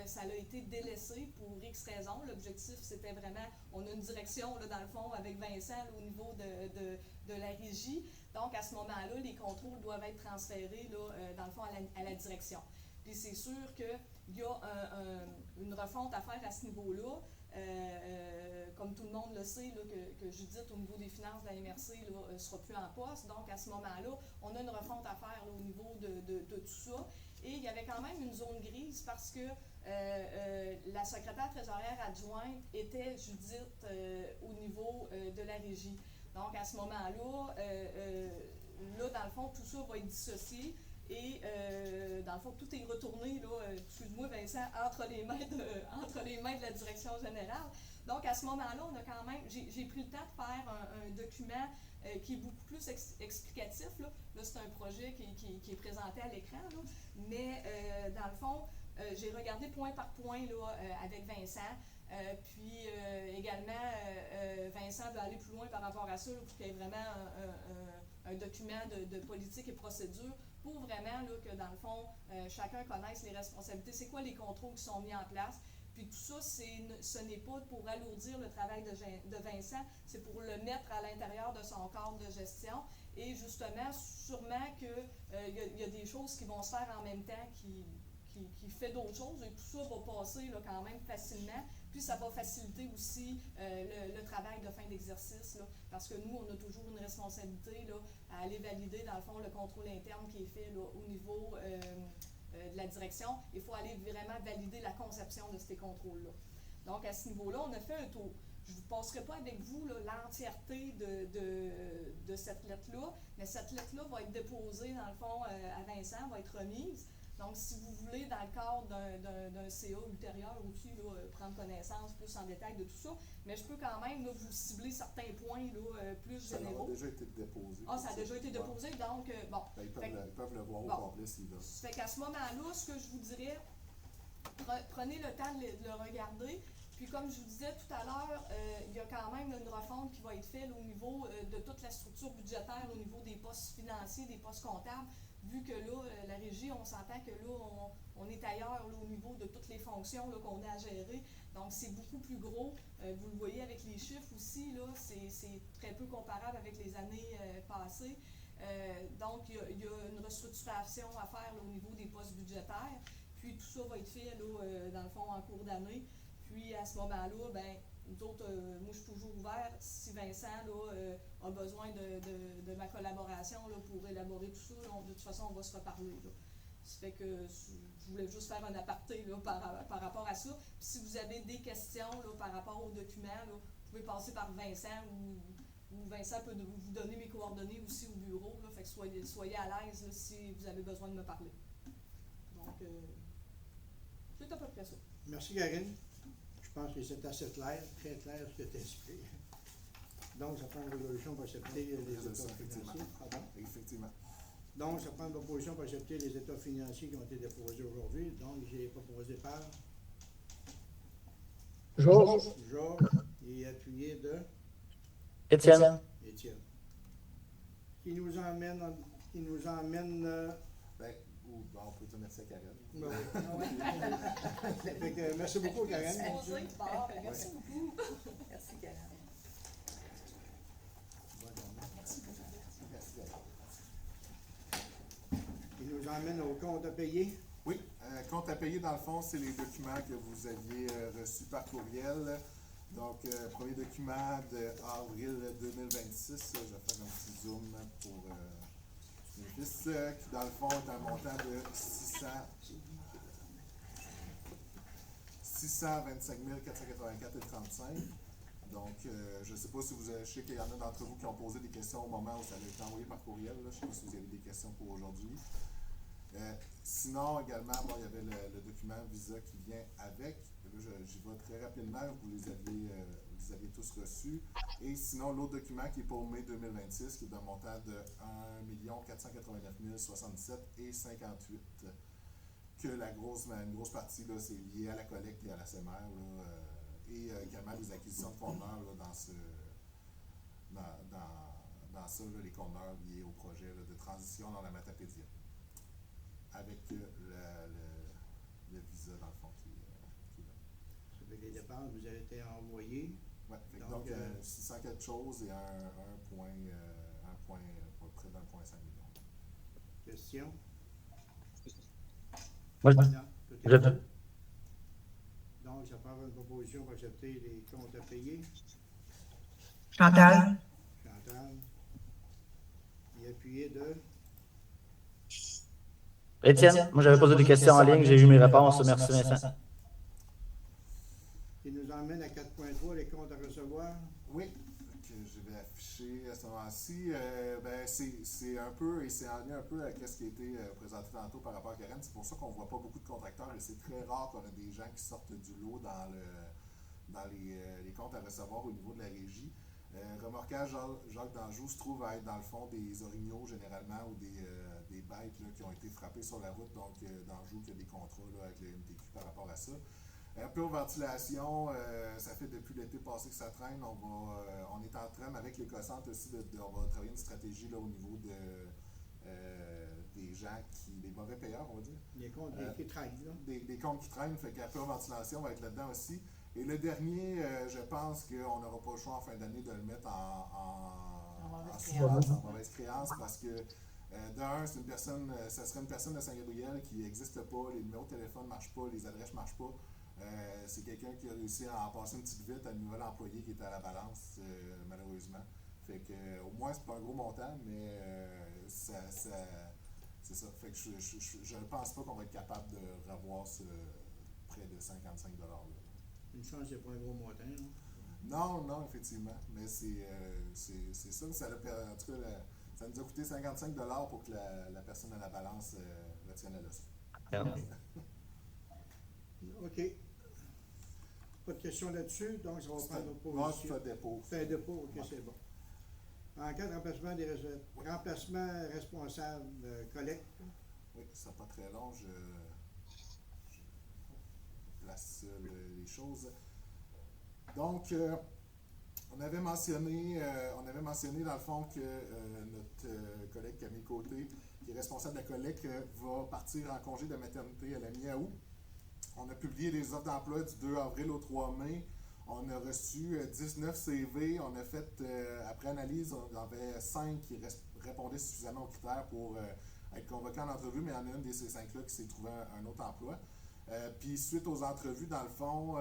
Speaker 8: ça a été délaissé pour X raisons. L'objectif, c'était vraiment, on a une direction, là, dans le fond, avec Vincent, là, au niveau de la régie. Donc, à ce moment-là, les contrôles doivent être transférés, là, dans le fond, à la direction. Puis c'est sûr qu'il y a une refonte à faire à ce niveau-là. Comme tout le monde le sait, là, que Judith, au niveau des finances de la MRC, ne sera plus en poste. Donc, à ce moment-là, on a une refonte à faire là, au niveau de tout ça. Et il y avait quand même une zone grise parce que la secrétaire trésorière adjointe était Judith au niveau de la régie. Donc, à ce moment-là, là, dans le fond, tout ça va être dissocié. Et dans le fond, tout est retourné, là, excuse-moi Vincent, entre les mains de la direction générale. Donc à ce moment-là, on a quand même, j'ai pris le temps de faire un document qui est beaucoup plus explicatif. Là, c'est un projet qui est présenté à l'écran, là. Mais dans le fond, j'ai regardé point par point là, avec Vincent. Puis également, Vincent veut aller plus loin par rapport à ça là, pour qu'il y ait vraiment un document de politique et procédure pour vraiment là, que dans le fond, chacun connaisse les responsabilités, c'est quoi les contrôles qui sont mis en place. Puis tout ça, ce n'est pas pour alourdir le travail de Vincent, c'est pour le mettre à l'intérieur de son cadre de gestion. Et justement, sûrement qu'il y a des choses qui vont se faire en même temps qui fait d'autres choses et tout ça va passer là, quand même facilement. Puis ça va faciliter aussi le travail de fin d'exercice là, parce que nous, on a toujours une responsabilité là, à aller valider dans le fond le contrôle interne qui est fait là, au niveau de la direction. Il faut aller vraiment valider la conception de ces contrôles-là. Donc à ce niveau-là, on a fait un tour. Je ne vous passerai pas avec vous l'entièreté de cette lettre-là, mais cette lettre-là va être déposée, dans le fond, à Vincent, va être remise. Donc, si vous voulez, dans le cadre d'un CA ultérieur aussi, là, prendre connaissance plus en détail de tout ça, mais je peux quand même là, vous cibler certains points là, plus généraux.
Speaker 5: Ça a déjà été déposé.
Speaker 8: Ah, ça a déjà été déposé, donc, bon.
Speaker 5: Ben, ils peuvent le voir au complet s'ils veulent.
Speaker 8: Ça fait qu'à ce moment-là, ce que je vous dirais, prenez le temps de le regarder. Puis comme je vous disais tout à l'heure, il y a quand même une refonte qui va être faite au niveau de toute la structure budgétaire, au niveau des postes financiers, des postes comptables, vu que là, la régie, on s'entend que là, on est ailleurs là, au niveau de toutes les fonctions là, qu'on a à gérer. Donc, c'est beaucoup plus gros. Vous le voyez avec les chiffres aussi, là, c'est très peu comparable avec les années passées. Donc, il y a une restructuration à faire là, au niveau des postes budgétaires. Puis, tout ça va être fait là, dans le fond en cours d'année. Puis, à ce moment-là, ben, nous autres, moi, je suis toujours ouvert. Si Vincent là, a besoin de ma collaboration là, pour élaborer tout ça, de toute façon, on va se reparler. Là. Ça fait que je voulais juste faire un aparté là, par rapport à ça. Puis si vous avez des questions là, par rapport aux documents, là, vous pouvez passer par Vincent ou Vincent peut vous donner mes coordonnées aussi au bureau. Là, fait que soyez à l'aise là, si vous avez besoin de me parler. Donc, c'est à peu près ça.
Speaker 2: Merci, Karine. Je pense que c'est assez clair, très clair ce que tu expliques. Donc, ça prend une résolution pour accepter les états financiers. Pardon?
Speaker 5: Effectivement.
Speaker 2: Donc, ça prend une proposition pour accepter les états financiers qui ont été déposés aujourd'hui. Donc, j'ai proposé par
Speaker 4: Georges,
Speaker 2: Georges et appuyé de
Speaker 7: Étienne.
Speaker 2: Étienne. Qui nous emmène,
Speaker 5: Ben, on peut dire merci à Karen.
Speaker 2: Fait que, merci beaucoup, Karen.
Speaker 8: Exposé. Bon, ben, merci beaucoup.
Speaker 6: Merci, Karen.
Speaker 5: Merci.
Speaker 2: Il nous emmène au compte à payer.
Speaker 5: Oui, compte à payer, dans le fond, c'est les documents que vous aviez reçus par courriel. Donc, premier document d'avril 2026, je vais faire un petit zoom pour les fils, qui dans le fond est un montant de 625 484,35. Donc, je ne sais pas si vous avez, je sais qu'il y en a d'entre vous qui ont posé des questions au moment où ça a été envoyé par courriel. Là. Je ne sais pas si vous avez des questions pour aujourd'hui. Sinon, également, bon, il y avait le document Visa qui vient avec. Là, j'y vais très rapidement. Vous les aviez tous reçus. Et sinon, l'autre document qui est pour mai 2026, qui est d'un montant de 1 489 067,58. Que une grosse partie, là, c'est lié à la collecte et à la SEMER. Là, et également les acquisitions de conteneurs là, dans ça, là, les conteneurs liés au projet là, de transition dans la Matapédia. Avec le visa, dans le fond, qui est là.
Speaker 2: Ça fait que les dépenses vous avez été envoyées.
Speaker 5: Ouais,
Speaker 2: Donc,
Speaker 5: 600 quelque chose et un point, près d'1,5 million.
Speaker 2: Question?
Speaker 7: Moi,
Speaker 2: Non? Tout est
Speaker 7: je-
Speaker 2: bon? Donc, ça prend une proposition pour accepter les comptes à payer.
Speaker 3: Chantal,
Speaker 2: Chantal. Et appuyé de
Speaker 7: Étienne, moi j'avais posé des questions en ligne, j'ai eu mes réponses. Merci Vincent.
Speaker 2: qui nous emmène à 4.3, les comptes à recevoir.
Speaker 5: Oui, que je vais afficher à ce moment-ci. Ben, c'est un peu, et c'est en lien un peu avec ce qui a été présenté tantôt par rapport à Karen. C'est pour ça qu'on ne voit pas beaucoup de contracteurs et c'est très rare qu'on ait des gens qui sortent du lot dans les comptes à recevoir au niveau de la régie. Remorquage Jacques d'Anjou se trouve à être dans le fond des orignaux généralement ou des bêtes là, qui ont été frappées sur la route, donc d'Anjou qui a des contrats là, avec le MTQ par rapport à ça. Pour ventilation, ça fait depuis l'été passé que ça traîne. On est en train avec les cossantes aussi on va travailler une stratégie là, au niveau des gens des mauvais payeurs, on va dire.
Speaker 2: Les comptes qui traînent, là.
Speaker 5: Des comptes qui traînent, fait qu'après ventilation va être là-dedans aussi. Et le dernier, je pense qu'on n'aura pas le choix en fin d'année de le mettre en mauvaise créance parce que d'un, c'est une personne, ça serait une personne de Saint-Gabriel qui n'existe pas, les numéros de téléphone ne marchent pas, les adresses ne marchent pas. C'est quelqu'un qui a réussi à en passer une petite vite à un nouvel employé qui était à la balance, malheureusement. Fait que au moins c'est pas un gros montant, mais c'est ça. Fait que je ne pense pas qu'on va être capable de revoir près de 55 $. Là.
Speaker 2: Une chance, c'est pas un gros montant, non?
Speaker 5: Non, effectivement. Mais c'est ça. En tout cas, ça nous a coûté 55 $ pour que la personne à la balance retienne la leçon.
Speaker 2: OK. Pas de questions là-dessus, donc ça va prendre notre
Speaker 5: Moi,
Speaker 2: position.
Speaker 5: je fais dépôt.
Speaker 2: Fait dépôt, OK,
Speaker 5: Ouais.
Speaker 2: c'est bon. En cas de remplacement responsable collecte,
Speaker 5: Oui, ça n'est pas très long. Je place les choses. Donc, on avait mentionné dans le fond que notre collègue Camille Côté, qui est responsable de la collecte, va partir en congé de maternité à la mi-août. On a publié les offres d'emploi du 2 avril au 3 mai. On a reçu 19 CV. On a fait, après analyse, on avait 5 qui répondaient suffisamment aux critères pour être convoqués en entrevue, mais il y en a une de ces 5-là qui s'est trouvé un autre emploi. Puis suite aux entrevues, dans le fond,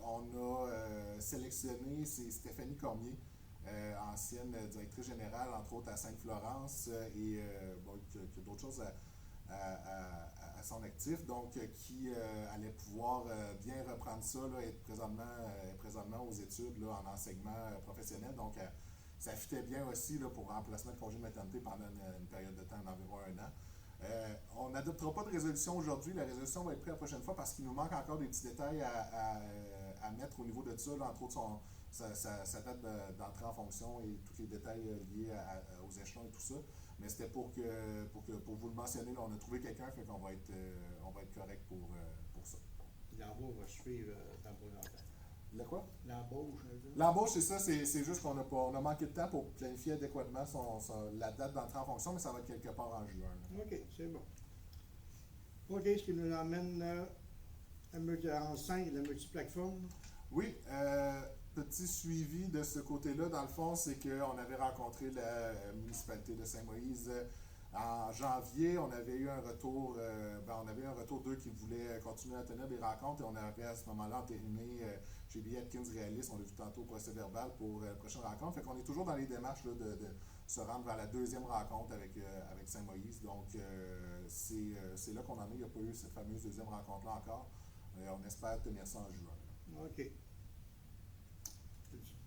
Speaker 5: on a sélectionné, c'est Stéphanie Cormier, ancienne directrice générale, entre autres à Sainte-Florence, et qui a d'autres choses à son actif, donc qui allait pouvoir bien reprendre ça, là, être présentement aux études là, en enseignement professionnel. Donc, ça fitait bien aussi là, pour remplacement de congé de maternité pendant une période de temps d'environ 1 an. On n'adoptera pas de résolution aujourd'hui. La résolution va être prise la prochaine fois parce qu'il nous manque encore des petits détails à mettre au niveau de ça, là, entre autres sa date d'entrée en fonction et tous les détails liés aux échelons et tout ça. Mais c'était pour vous le mentionner, là, on a trouvé quelqu'un, fait qu'on va être correct pour ça.
Speaker 2: L'embauche va suivre dans pas longtemps.
Speaker 5: Le quoi?
Speaker 2: L'embauche, je veux dire.
Speaker 5: L'embauche, c'est ça, c'est juste qu'on a manqué de temps pour planifier adéquatement la date d'entrée en fonction, mais ça va être quelque part en juin. Là.
Speaker 2: OK, c'est bon. OK, ce qui nous emmène en 5, la multiplateforme.
Speaker 5: Oui, petit suivi de ce côté-là, dans le fond, c'est qu'on avait rencontré la municipalité de Saint-Moïse en janvier. On avait eu un retour, d'eux qui voulaient continuer à tenir des rencontres et on avait à ce moment-là entériné chez B. Atkins Réaliste, on l'a vu tantôt au procès-verbal pour la prochaine rencontre. Fait qu'on est toujours dans les démarches là, de se rendre vers la deuxième rencontre avec Saint-Moïse. Donc, c'est là qu'on en est. Il n'y a pas eu cette fameuse deuxième rencontre-là encore. On espère tenir ça en juin.
Speaker 2: OK.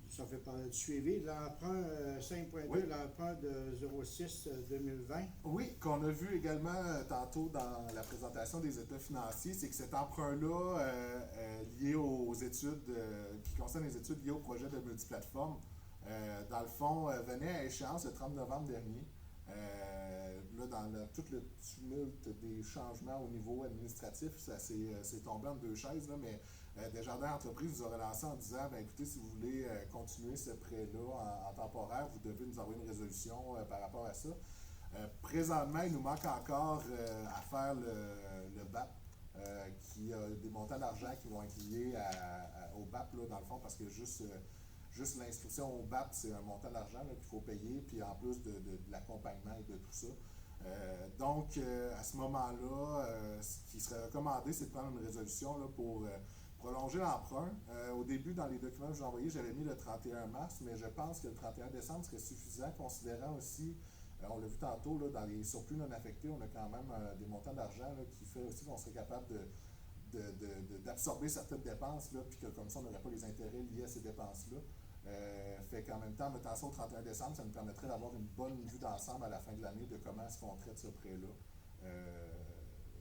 Speaker 2: Ça fait parler du suivi. L'emprunt 5.2,
Speaker 5: Oui.
Speaker 2: l'emprunt de 06-2020.
Speaker 5: Oui, qu'on a vu également tantôt dans la présentation des états financiers, c'est que cet emprunt-là, lié aux études, qui concerne les études liées au projet de multiplateforme, dans le fond, venait à échéance le 30 novembre dernier. Là, dans tout le tumulte des changements au niveau administratif, ça s'est tombé en 2 chaises, là, mais Desjardins Entreprises nous a relancé en disant écoutez, si vous voulez continuer ce prêt-là en temporaire, vous devez nous envoyer une résolution par rapport à ça. Présentement, il nous manque encore à faire le BAP, qui a des montants d'argent qui vont être liés au BAP, là, dans le fond, parce que juste l'inscription au BAP, c'est un montant d'argent qu'il faut payer, puis en plus de l'accompagnement et de tout ça. Donc, à ce moment-là, ce qui serait recommandé, c'est de prendre une résolution là, pour prolonger l'emprunt. Au début, dans les documents que j'ai envoyés, j'avais mis le 31 mars, mais je pense que le 31 décembre serait suffisant, considérant aussi, on l'a vu tantôt, là, dans les surplus non affectés, on a quand même des montants d'argent là, qui fait aussi qu'on serait capable d'absorber certaines dépenses, là, puis que comme ça, on n'aurait pas les intérêts liés à ces dépenses-là. Fait qu'en même temps, en mettant ça au 31 décembre, ça nous permettrait d'avoir une bonne vue d'ensemble à la fin de l'année de comment est-ce qu'on traite ce prêt-là.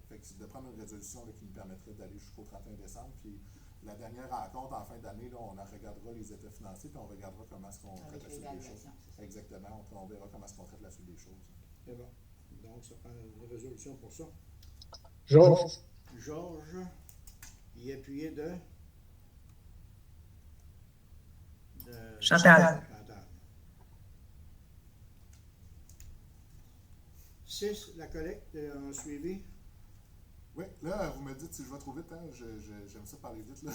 Speaker 5: Fait que c'est de prendre une résolution là, qui nous permettrait d'aller jusqu'au 31 décembre. Puis la dernière rencontre en fin d'année, là, on regardera les états financiers, puis on regardera comment est-ce qu'on traite la suite des choses. Exactement, on verra comment est-ce qu'on traite la suite des choses.
Speaker 2: C'est bon. Donc, ça prend une résolution pour ça.
Speaker 4: Georges,
Speaker 2: Georges, y appuyé de
Speaker 3: Chantal.
Speaker 2: 6, la collecte en suivi.
Speaker 5: Oui, là, vous me dites si je vais trop vite, hein? J'aime ça parler vite, là.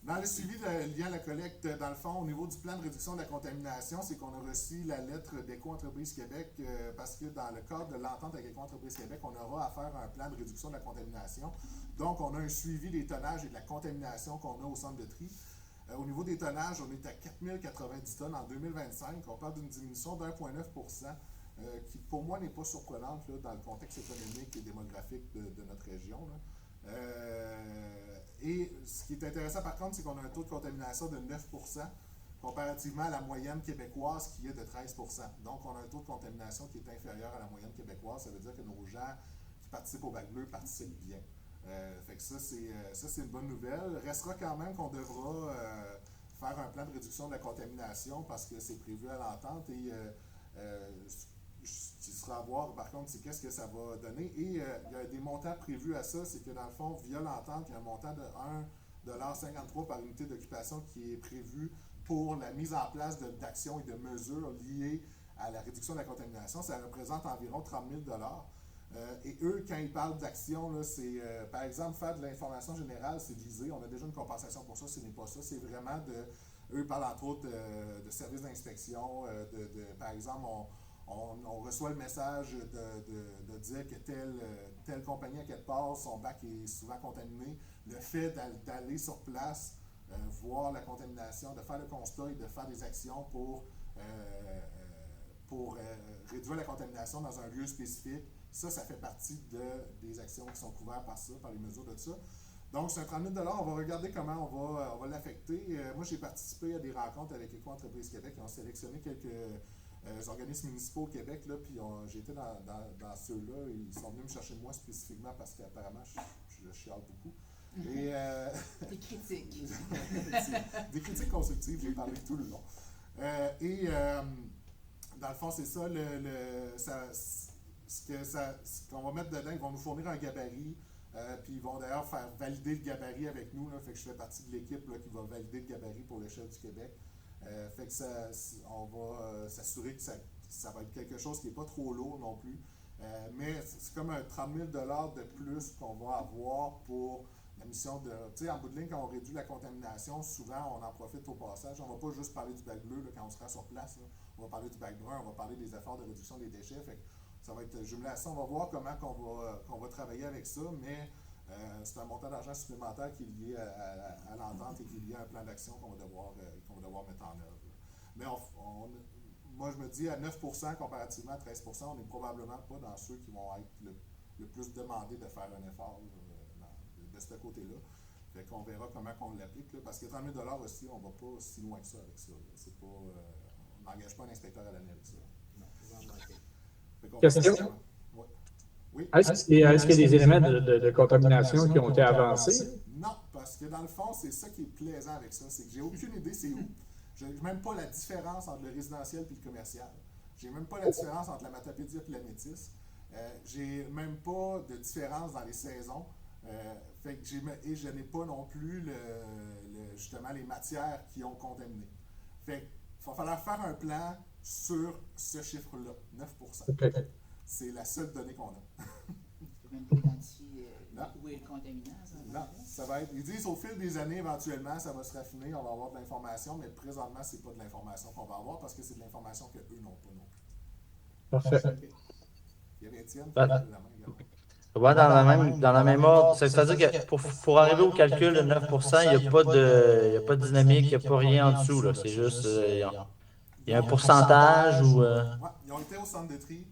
Speaker 5: Dans le suivi lié à la collecte, dans le fond, au niveau du plan de réduction de la contamination, c'est qu'on a reçu la lettre d'Éco-Entreprise Québec parce que dans le cadre de l'entente avec Éco-Entreprise Québec, on aura à faire un plan de réduction de la contamination. Donc, on a un suivi des tonnages et de la contamination qu'on a au centre de tri. Au niveau des tonnages, on est à 4090 tonnes en 2025. On parle d'une diminution d'1,9%, qui pour moi n'est pas surprenante là, dans le contexte économique et démographique de notre région. Là. Et ce qui est intéressant par contre, c'est qu'on a un taux de contamination de 9%, comparativement à la moyenne québécoise qui est de 13%. Donc on a un taux de contamination qui est inférieur à la moyenne québécoise. Ça veut dire que nos gens qui participent au Bac Bleu participent bien. Fait que ça, c'est une bonne nouvelle. Restera quand même qu'on devra faire un plan de réduction de la contamination parce que c'est prévu à l'entente et ce qui sera à voir, par contre, c'est qu'est-ce que ça va donner. Et il y a des montants prévus à ça, c'est que dans le fond, via l'entente, il y a un montant de 1,53$ par unité d'occupation qui est prévu pour la mise en place d'actions et de mesures liées à la réduction de la contamination. Ça représente environ 30 000$. Et eux, quand ils parlent d'action, c'est par exemple faire de l'information générale, c'est visé. On a déjà une compensation pour ça, ce n'est pas ça. C'est vraiment eux parlent entre autres de services d'inspection, par exemple, on reçoit le message de dire que telle compagnie à quelque part, son bac est souvent contaminé, le fait d'aller sur place, voir la contamination, de faire le constat et de faire des actions pour réduire la contamination dans un lieu spécifique, ça fait partie des actions qui sont couvertes par ça, par les mesures de ça. Donc, c'est un 30 000 $. On va regarder comment on va l'affecter. Moi, j'ai participé à des rencontres avec Éco-entreprise Québec. Ils ont sélectionné quelques organismes municipaux au Québec, là, puis j'ai été dans ceux-là. Ils sont venus me chercher moi spécifiquement parce qu'apparemment, je chiale beaucoup. Et,
Speaker 6: Des critiques.
Speaker 5: des critiques constructives, j'ai parlé tout le long. Dans le fond, c'est ça, ce qu'on va mettre dedans, ils vont nous fournir un gabarit, puis ils vont d'ailleurs faire valider le gabarit avec nous, là, fait que je fais partie de l'équipe là, qui va valider le gabarit pour l'échelle du Québec. Fait que on va s'assurer que ça va être quelque chose qui n'est pas trop lourd non plus. Mais c'est comme un 30 000 $ de plus qu'on va avoir pour la mission de... Tu sais, en bout de ligne, quand on réduit la contamination, souvent, on en profite au passage. On ne va pas juste parler du bac bleu là, quand on sera sur place. Là. On va parler du bac brun, on va parler des efforts de réduction des déchets. Fait que ça va être jumelé à ça. On va voir comment qu'on va travailler avec ça, mais c'est un montant d'argent supplémentaire qui est lié à l'entente et qui est lié à un plan d'action qu'on va devoir mettre en œuvre. Mais moi, je me dis à 9% comparativement à 13%, on n'est probablement pas dans ceux qui vont être le plus demandés de faire un effort de ce côté-là. Fait qu'on verra comment on l'applique, là, parce que 30 000 $ aussi, on ne va pas si loin que ça avec ça. C'est pas, on n'engage pas un inspecteur à l'année avec ça.
Speaker 2: Non, on va en manquer.
Speaker 4: Question?
Speaker 5: Ouais. Oui.
Speaker 4: Est-ce qu'il y a des éléments de contamination qui ont été avancés?
Speaker 5: Non, parce que dans le fond, c'est ça qui est plaisant avec ça, c'est que j'ai aucune idée c'est où. Je n'ai même pas la différence entre le résidentiel et le commercial. J'ai même pas la différence entre la Matapédia et la Métis. J'ai même pas de différence dans les saisons. Fait que et je n'ai pas non plus justement les matières qui ont contaminé. Fait qu'il va falloir faire un plan sur ce chiffre-là, 9%.
Speaker 4: Okay.
Speaker 5: C'est la seule donnée qu'on a.
Speaker 6: C'est même pas identifié où est le contaminant.
Speaker 5: Non, ça va être. Ils disent au fil des années, éventuellement, ça va se raffiner, on va avoir de l'information, mais présentement, c'est pas de l'information qu'on va avoir parce que c'est de l'information qu'eux n'ont pas non plus.
Speaker 4: Parfait.
Speaker 5: Il y avait Étienne qui
Speaker 7: Ben,
Speaker 5: levait la main également.
Speaker 7: Ouais, dans la même ordre. C'est-à-dire que pour arriver au calcul de 9%, il n'y a pas de dynamique, il n'y a pas rien en dessous. Là. C'est juste, il y a un pourcentage ou...
Speaker 5: Ouais, ils ont été au centre de tri.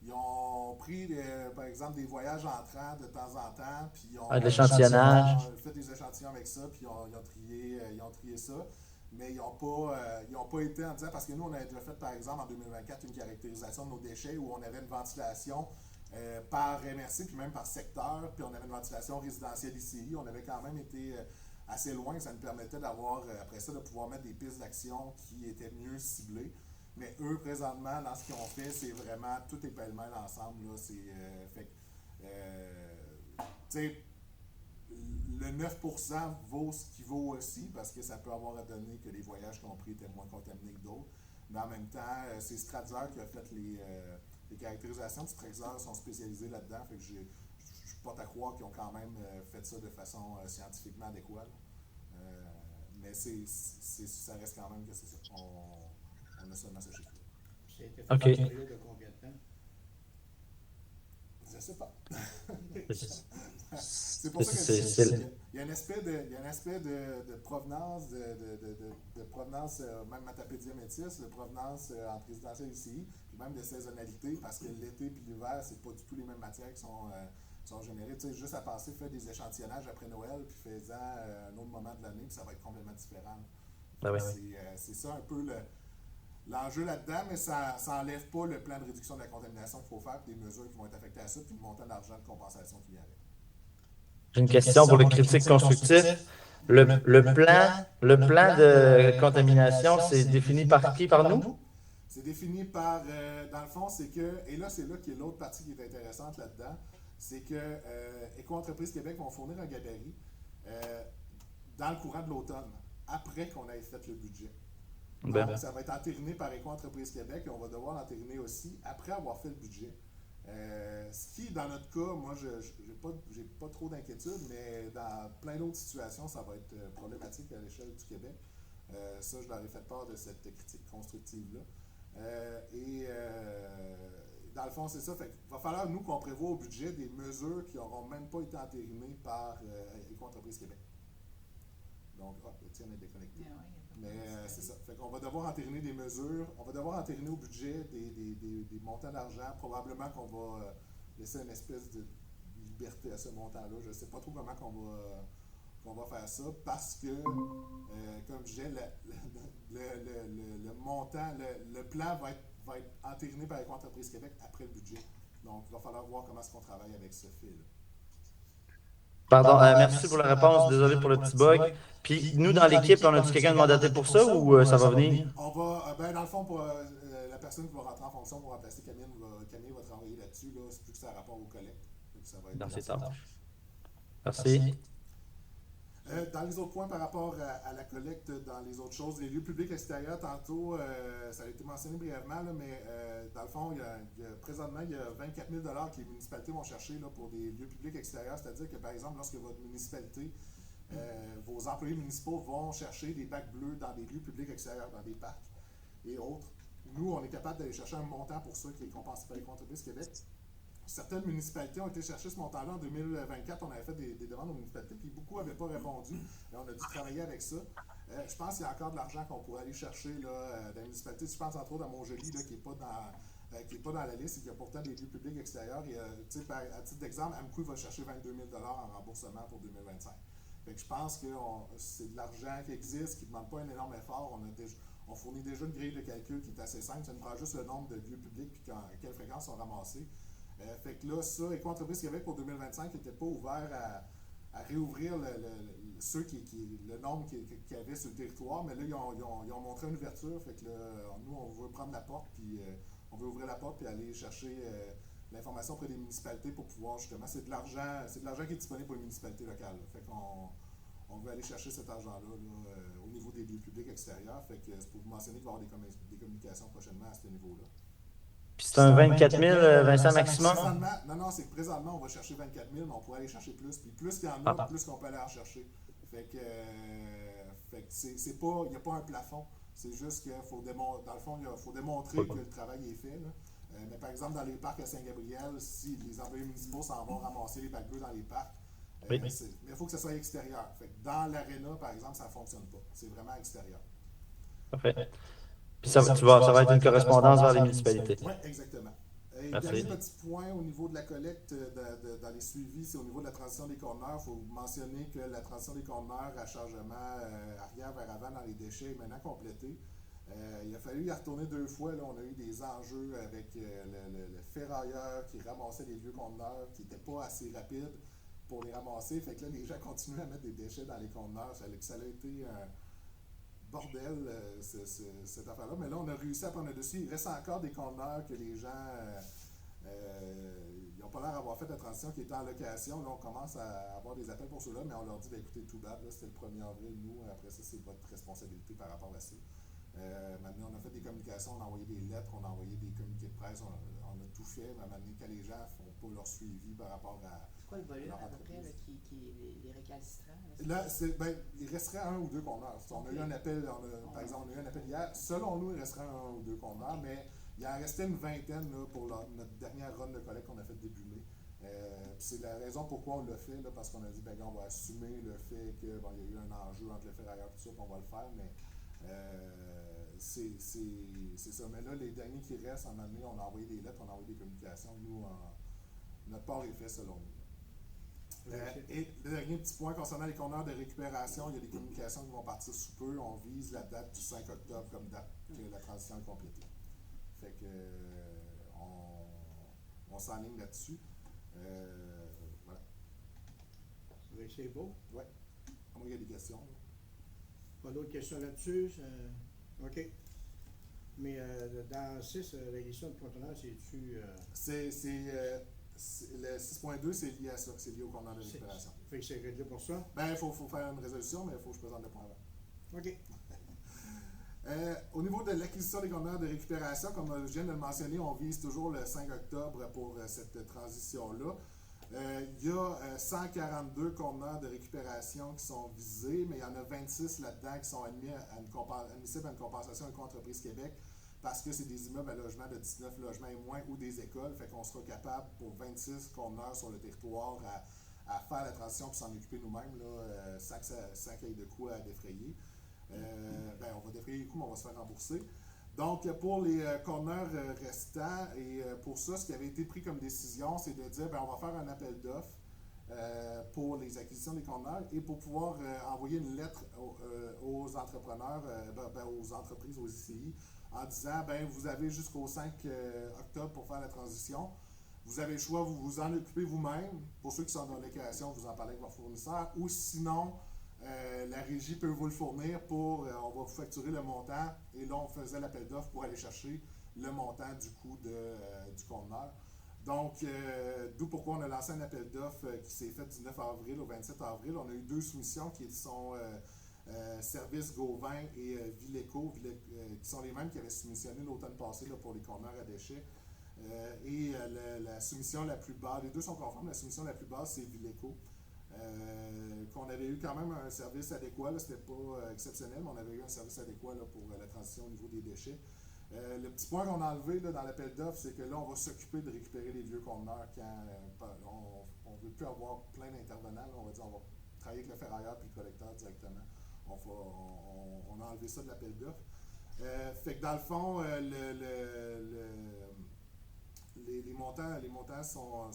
Speaker 5: Ils ont pris, par exemple, des voyages entrants de temps en temps, puis ils ont
Speaker 7: de l'échantillonnage.
Speaker 5: fait des échantillons avec ça, puis ils ont trié ça. Mais ils n'ont pas été en disant, parce que nous, on avait déjà fait, par exemple, en 2024, une caractérisation de nos déchets où on avait une ventilation par MRC, puis même par secteur, puis on avait une ventilation résidentielle ICI. On avait quand même été assez loin, ça nous permettait d'avoir, après ça, de pouvoir mettre des pistes d'action qui étaient mieux ciblées. Mais eux, présentement, dans ce qu'ils ont fait, c'est vraiment, tout est pêle-mêle ensemble. Là, fait tu sais, le 9% vaut ce qu'il vaut aussi, parce que ça peut avoir à donner que les voyages qu'ils ont pris étaient moins contaminés que d'autres. Mais en même temps, c'est Stratzer qui a fait les caractérisations. Stratzer sont spécialisés là-dedans, fait que je porte à croire qu'ils ont quand même fait ça de façon scientifiquement adéquate. Mais ça reste quand même que c'est ça. On a seulement ce chiffre-là.
Speaker 2: C'était fait
Speaker 7: OK.
Speaker 2: une période de combien de temps?
Speaker 5: Je ne sais pas. C'est pour ça que il y a un aspect de provenance, de provenance, même Matapédia Métis, de provenance entre résidentiel ici, puis même de saisonnalité, parce que l'été et l'hiver, c'est pas du tout les mêmes matières qui sont générées. Tu sais, juste à penser, faire des échantillonnages après Noël, puis faisant un autre moment de l'année, puis ça va être complètement différent.
Speaker 7: Ben oui.
Speaker 5: C'est ça un peu l'enjeu là-dedans, mais ça n'enlève pas le plan de réduction de la contamination qu'il faut faire, puis des mesures qui vont être affectées à ça, puis le montant d'argent de compensation qui vient avec.
Speaker 7: J'ai une question pour le critique constructif. Le plan de contamination, c'est défini par qui? Par nous?
Speaker 5: C'est défini par, dans le fond, c'est que, et là, c'est là qu'il y a l'autre partie qui est intéressante là-dedans, c'est que Éco-entreprise Québec vont fournir un gabarit dans le courant de l'automne, après qu'on ait fait le budget. Donc, ça va être entériné par Éco-entreprise Québec et on va devoir l'entériner aussi après avoir fait le budget. Ce qui, dans notre cas, moi, j'ai pas trop d'inquiétude, mais dans plein d'autres situations, ça va être problématique à l'échelle du Québec. Ça, je leur ai fait part de cette critique constructive-là. dans le fond, c'est ça. Fait qu'il va falloir, nous, qu'on prévoit au budget des mesures qui n'auront même pas été entérinées par Éco-entreprise Québec. Donc, Étienne est déconnecté. Mais c'est ça. Fait qu'on va devoir entériner des mesures. On va devoir entériner au budget des montants d'argent. Probablement qu'on va laisser une espèce de liberté à ce montant-là. Je ne sais pas trop comment qu'on va faire ça parce que, comme je disais, le montant, le plan va être entériné par Éco-entreprise Québec après le budget. Donc, il va falloir voir comment est-ce qu'on travaille avec ce fait-là.
Speaker 7: Pardon, merci pour la réponse. Désolé pour le petit bug. Puis nous, dans l'équipe, on a-tu quelqu'un de mandaté pour ça ou ça va venir?
Speaker 5: On va, dans le fond, pour la personne qui va rentrer en fonction pour remplacer Camille va travailler là-dessus, là, plus que ça a rapport aux collectes. Ça va être
Speaker 7: Dans ses tâches. Merci.
Speaker 5: Dans les autres points par rapport à la collecte, dans les autres choses, les lieux publics extérieurs, tantôt, ça a été mentionné brièvement, là, mais dans le fond, présentement, il y a 24 000 que les municipalités vont chercher là, pour des lieux publics extérieurs. C'est-à-dire que, par exemple, lorsque votre municipalité, vos employés municipaux vont chercher des bacs bleus dans des lieux publics extérieurs, dans des parcs et autres, nous, on est capable d'aller chercher un montant pour ça qui est compensé par Éco-entreprise Québec. Certaines municipalités ont été chercher ce montant-là en 2024. On avait fait des demandes aux municipalités, puis beaucoup n'avaient pas répondu. Et on a dû travailler avec ça. Je pense qu'il y a encore de l'argent qu'on pourrait aller chercher là, dans les municipalités. Je pense entre autres à Montjoly, là, qui n'est pas dans la liste et qui a pourtant des lieux publics extérieurs. Et, à titre d'exemple, Amqui va chercher 22 000 en remboursement pour 2025. Fait que je pense que c'est de l'argent qui existe, qui ne demande pas un énorme effort. On fournit déjà une grille de calcul qui est assez simple. Ça nous prend juste le nombre de lieux publics et à quelle fréquence sont ramassés. Fait que là, ça, Éco-entreprise Québec pour 2025 n'était pas ouvert à réouvrir le nombre qu'il y avait sur le territoire, mais là, ils ont montré une ouverture. Fait que là, nous, on veut prendre la porte, puis on veut ouvrir la porte, puis aller chercher l'information auprès des municipalités pour pouvoir justement. C'est de l'argent qui est disponible pour les municipalités locales. Là. Fait qu'on veut aller chercher cet argent-là là, au niveau des lieux publics extérieurs. Fait que c'est pour vous mentionner qu'il va y avoir des communications prochainement à ce niveau-là.
Speaker 7: Puis c'est un 24 000, Vincent, maximum?
Speaker 5: Non, c'est que présentement, on va chercher 24 000, mais on pourrait aller chercher plus. Puis plus qu'il y en a, plus qu'on peut aller en chercher. Fait que c'est pas, il n'y a pas un plafond. C'est juste qu'il faut dans le fond, il faut démontrer que le travail est fait. Là. Mais par exemple, dans les parcs à Saint-Gabriel, si les employés municipaux s'en vont ramasser les bacs bleus dans les parcs, mais il faut que ce soit extérieur. Fait que dans l'aréna, par exemple, ça ne fonctionne pas. C'est vraiment extérieur.
Speaker 7: Parfait. Puis ça va être une correspondance vers les municipalités.
Speaker 5: Oui, exactement. Et dernier petit point au niveau de la collecte dans les suivis, c'est au niveau de la transition des conteneurs. Il faut mentionner que la transition des conteneurs à chargement arrière vers avant dans les déchets est maintenant complétée. Il a fallu y retourner 2 fois. Là, on a eu des enjeux avec le ferrailleur qui ramassait les vieux conteneurs qui n'étaient pas assez rapides pour les ramasser. Fait que là, les gens continuaient à mettre des déchets dans les conteneurs. Ça a été un bordel, cette affaire-là. Mais là, on a réussi à prendre le dessus. Il reste encore des conteneurs que les gens n'ont pas l'air d'avoir fait la transition qui était en location. Là, on commence à avoir des appels pour ceux-là, mais on leur dit, écoutez, tout bad, c'était le 1er avril, nous, après ça, c'est votre responsabilité par rapport à ça. Maintenant, on a fait des communications, on a envoyé des lettres, on a envoyé des communiqués de presse, on a tout fait. Mais maintenant, quand les gens ne font pas leur suivi par rapport à.
Speaker 6: C'est quoi le volume à peu près là, qui les récalcitrants?
Speaker 5: Là, il resterait 1 ou 2 conteneurs. On a eu un appel, par exemple, on a eu un appel hier. Selon nous, il resterait 1 ou 2 conteneurs, mais il en restait une vingtaine là, pour notre dernière run de collecte qu'on a fait début mai. C'est la raison pourquoi on l'a fait, là, parce qu'on a dit, on va assumer le fait qu'il y a eu un enjeu entre le ferrailleur et tout ça, puis on va le faire, mais c'est ça. Mais là, les derniers qui restent, en année, on a envoyé des lettres, on a envoyé des communications. Nous, notre part est fait selon nous. Et le dernier petit point concernant les conteneurs de récupération, il y a des communications qui vont partir sous peu. On vise la date du 5 octobre comme date que la transition est complétée. Fait que on s'enligne là-dessus. Voilà.
Speaker 2: C'est beau.
Speaker 5: Oui. Il y a des questions. Là.
Speaker 2: Pas d'autres questions là-dessus? OK. Mais dans 6, la question de conteneurs, c'est-tu... le 6.2, c'est lié à ça, c'est lié au conteneur de récupération. Fait que c'est réglé pour ça?
Speaker 5: Il faut faire une résolution, mais il faut que je présente le point avant.
Speaker 2: OK.
Speaker 5: Au niveau de l'acquisition des conteneurs de récupération, comme je viens de le mentionner, on vise toujours le 5 octobre pour cette transition-là. Il y a 142 conteneurs de récupération qui sont visés, mais il y en a 26 là-dedans qui sont admissibles à une compensation Éco-entreprise Québec. parce que c'est des immeubles à logement de 19 logements et moins ou des écoles. Fait qu'on sera capable, pour 26 conteneurs sur le territoire, à faire la transition et s'en occuper nous-mêmes, là, sans qu'il y ait de coûts à défrayer. On va défrayer les coûts, mais on va se faire rembourser. Donc, pour les conteneurs restants, et pour ça, ce qui avait été pris comme décision, c'est de dire, on va faire un appel d'offres pour les acquisitions des conteneurs et pour pouvoir envoyer une lettre aux entrepreneurs, aux entreprises, aux ICI, en disant, vous avez jusqu'au 5 octobre pour faire la transition. Vous avez le choix, vous vous en occupez vous-même. Pour ceux qui sont dans location, vous en parlez avec votre fournisseur. Ou sinon, la régie peut vous le fournir on va vous facturer le montant. Et là, on faisait l'appel d'offres pour aller chercher le montant du coût du conteneur. Donc, d'où pourquoi on a lancé un appel d'offres qui s'est fait du 9 avril au 27 avril. On a eu 2 soumissions qui sont Service Gauvin et Vileco, qui sont les mêmes qui avaient soumissionné l'automne passé là, pour les conteneurs à déchets. La soumission la plus basse, les deux sont conformes, la soumission la plus basse, c'est Vileco. Qu'on avait eu quand même un service adéquat, c'était pas exceptionnel, mais on avait eu un service adéquat là, pour la transition au niveau des déchets. Le petit point qu'on a enlevé là, dans l'appel d'offres, c'est que là, on va s'occuper de récupérer les vieux conteneurs quand on ne veut plus avoir plein d'intervenants. On va dire on va travailler avec le ferrailleur puis le collecteur directement. On a enlevé ça de l'appel d'offres. Fait que dans le fond, les montants sont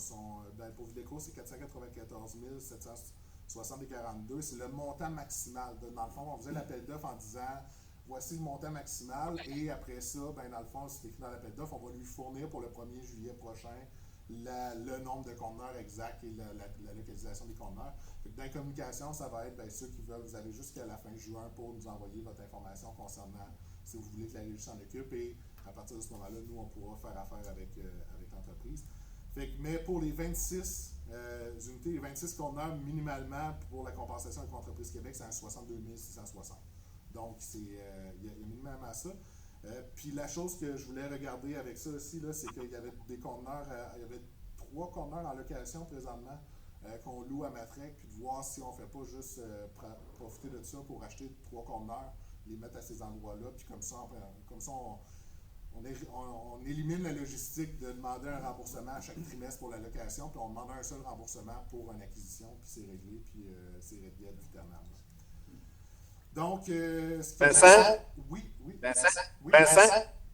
Speaker 5: pour Vileco, c'est 494 760,42. C'est le montant maximal. Dans le fond, on faisait l'appel d'offres en disant voici le montant maximal, et après ça, dans le fond, c'est écrit dans l'appel d'offres, on va lui fournir pour le 1er juillet prochain le nombre de conteneurs exact et la localisation des conteneurs. Dans la communication, ça va être ceux qui veulent, vous avez jusqu'à la fin juin pour nous envoyer votre information concernant si vous voulez que la régie s'en occupe, et à partir de ce moment-là, nous, on pourra faire affaire avec l'entreprise. Mais pour les 26 unités, les 26 conteneurs, minimalement, pour la compensation avec l'entreprise Québec, c'est à 62 660. Donc, il y a minimalement ça. Puis la chose que je voulais regarder avec ça aussi, là, c'est qu'il y avait des conteneurs, il y avait 3 conteneurs en location présentement qu'on loue à Matrec, puis de voir si on ne fait pas juste profiter de ça pour acheter 3 conteneurs, les mettre à ces endroits-là, puis comme ça on élimine la logistique de demander un remboursement à chaque trimestre pour la location, puis on demande un seul remboursement pour une acquisition, puis c'est réglé, puis c'est réglé ad vitam. Donc,
Speaker 1: Vincent?
Speaker 5: Oui.
Speaker 1: Vincent,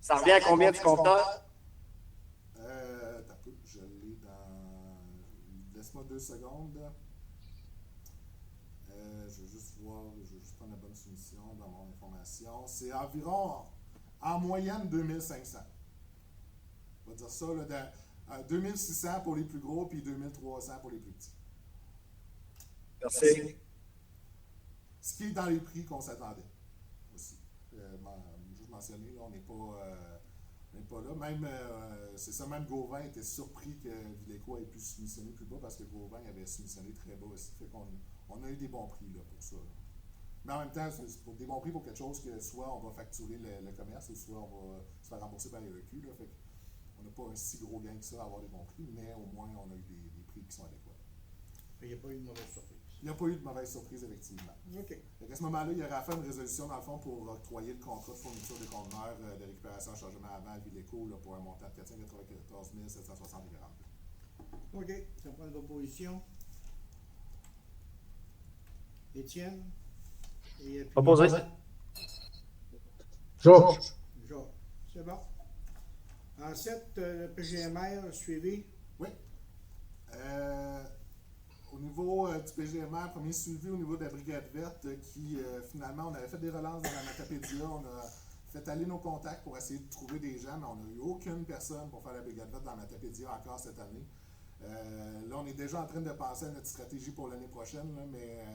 Speaker 1: ça revient à combien du conteneur?
Speaker 5: Je l'ai dans... Laisse-moi 2 secondes. Je vais juste prendre la bonne soumission dans mon information. C'est environ, en moyenne, 2500. On va dire ça, là, 2600 pour les plus gros, puis 2300 pour les plus petits.
Speaker 1: Merci.
Speaker 5: Ce qui est dans les prix qu'on s'attendait aussi. Juste mentionner, là, on n'est pas là. Même, c'est ça, même Gauvin était surpris que Vileco ait pu soumissionner plus bas, parce que Gauvin avait soumissionné très bas aussi. Fait qu'on a eu des bons prix là, pour ça. Là. Mais en même temps, c'est pour des bons prix pour quelque chose que soit on va facturer le commerce, ou soit on va se faire rembourser par les recus. Là. Fait qu'on n'a pas un si gros gain que ça à avoir des bons prix, mais au moins on a eu des prix qui sont adéquats.
Speaker 2: Il n'y a pas eu de mauvaise surprise.
Speaker 5: Il n'y a pas eu de mauvaise surprise, effectivement.
Speaker 2: OK.
Speaker 5: À ce moment-là, il y aura à faire une résolution, dans le fond, pour octroyer le contrat de fourniture des conteneurs de récupération et chargement avant à Vileco là, pour un montant de 494 760,42.
Speaker 2: OK. Ça prend une proposition. Étienne? Et puis,
Speaker 7: Opposé.
Speaker 4: Georges.
Speaker 2: Georges. C'est bon. En 7, le PGMR suivi.
Speaker 5: Oui. Au niveau du PGMR, premier suivi au niveau de la Brigade verte, qui finalement, on avait fait des relances dans la Matapédia, on a fait aller nos contacts pour essayer de trouver des gens, mais on n'a eu aucune personne pour faire la Brigade verte dans la Matapédia encore cette année. Là, on est déjà en train de penser à notre stratégie pour l'année prochaine, là, mais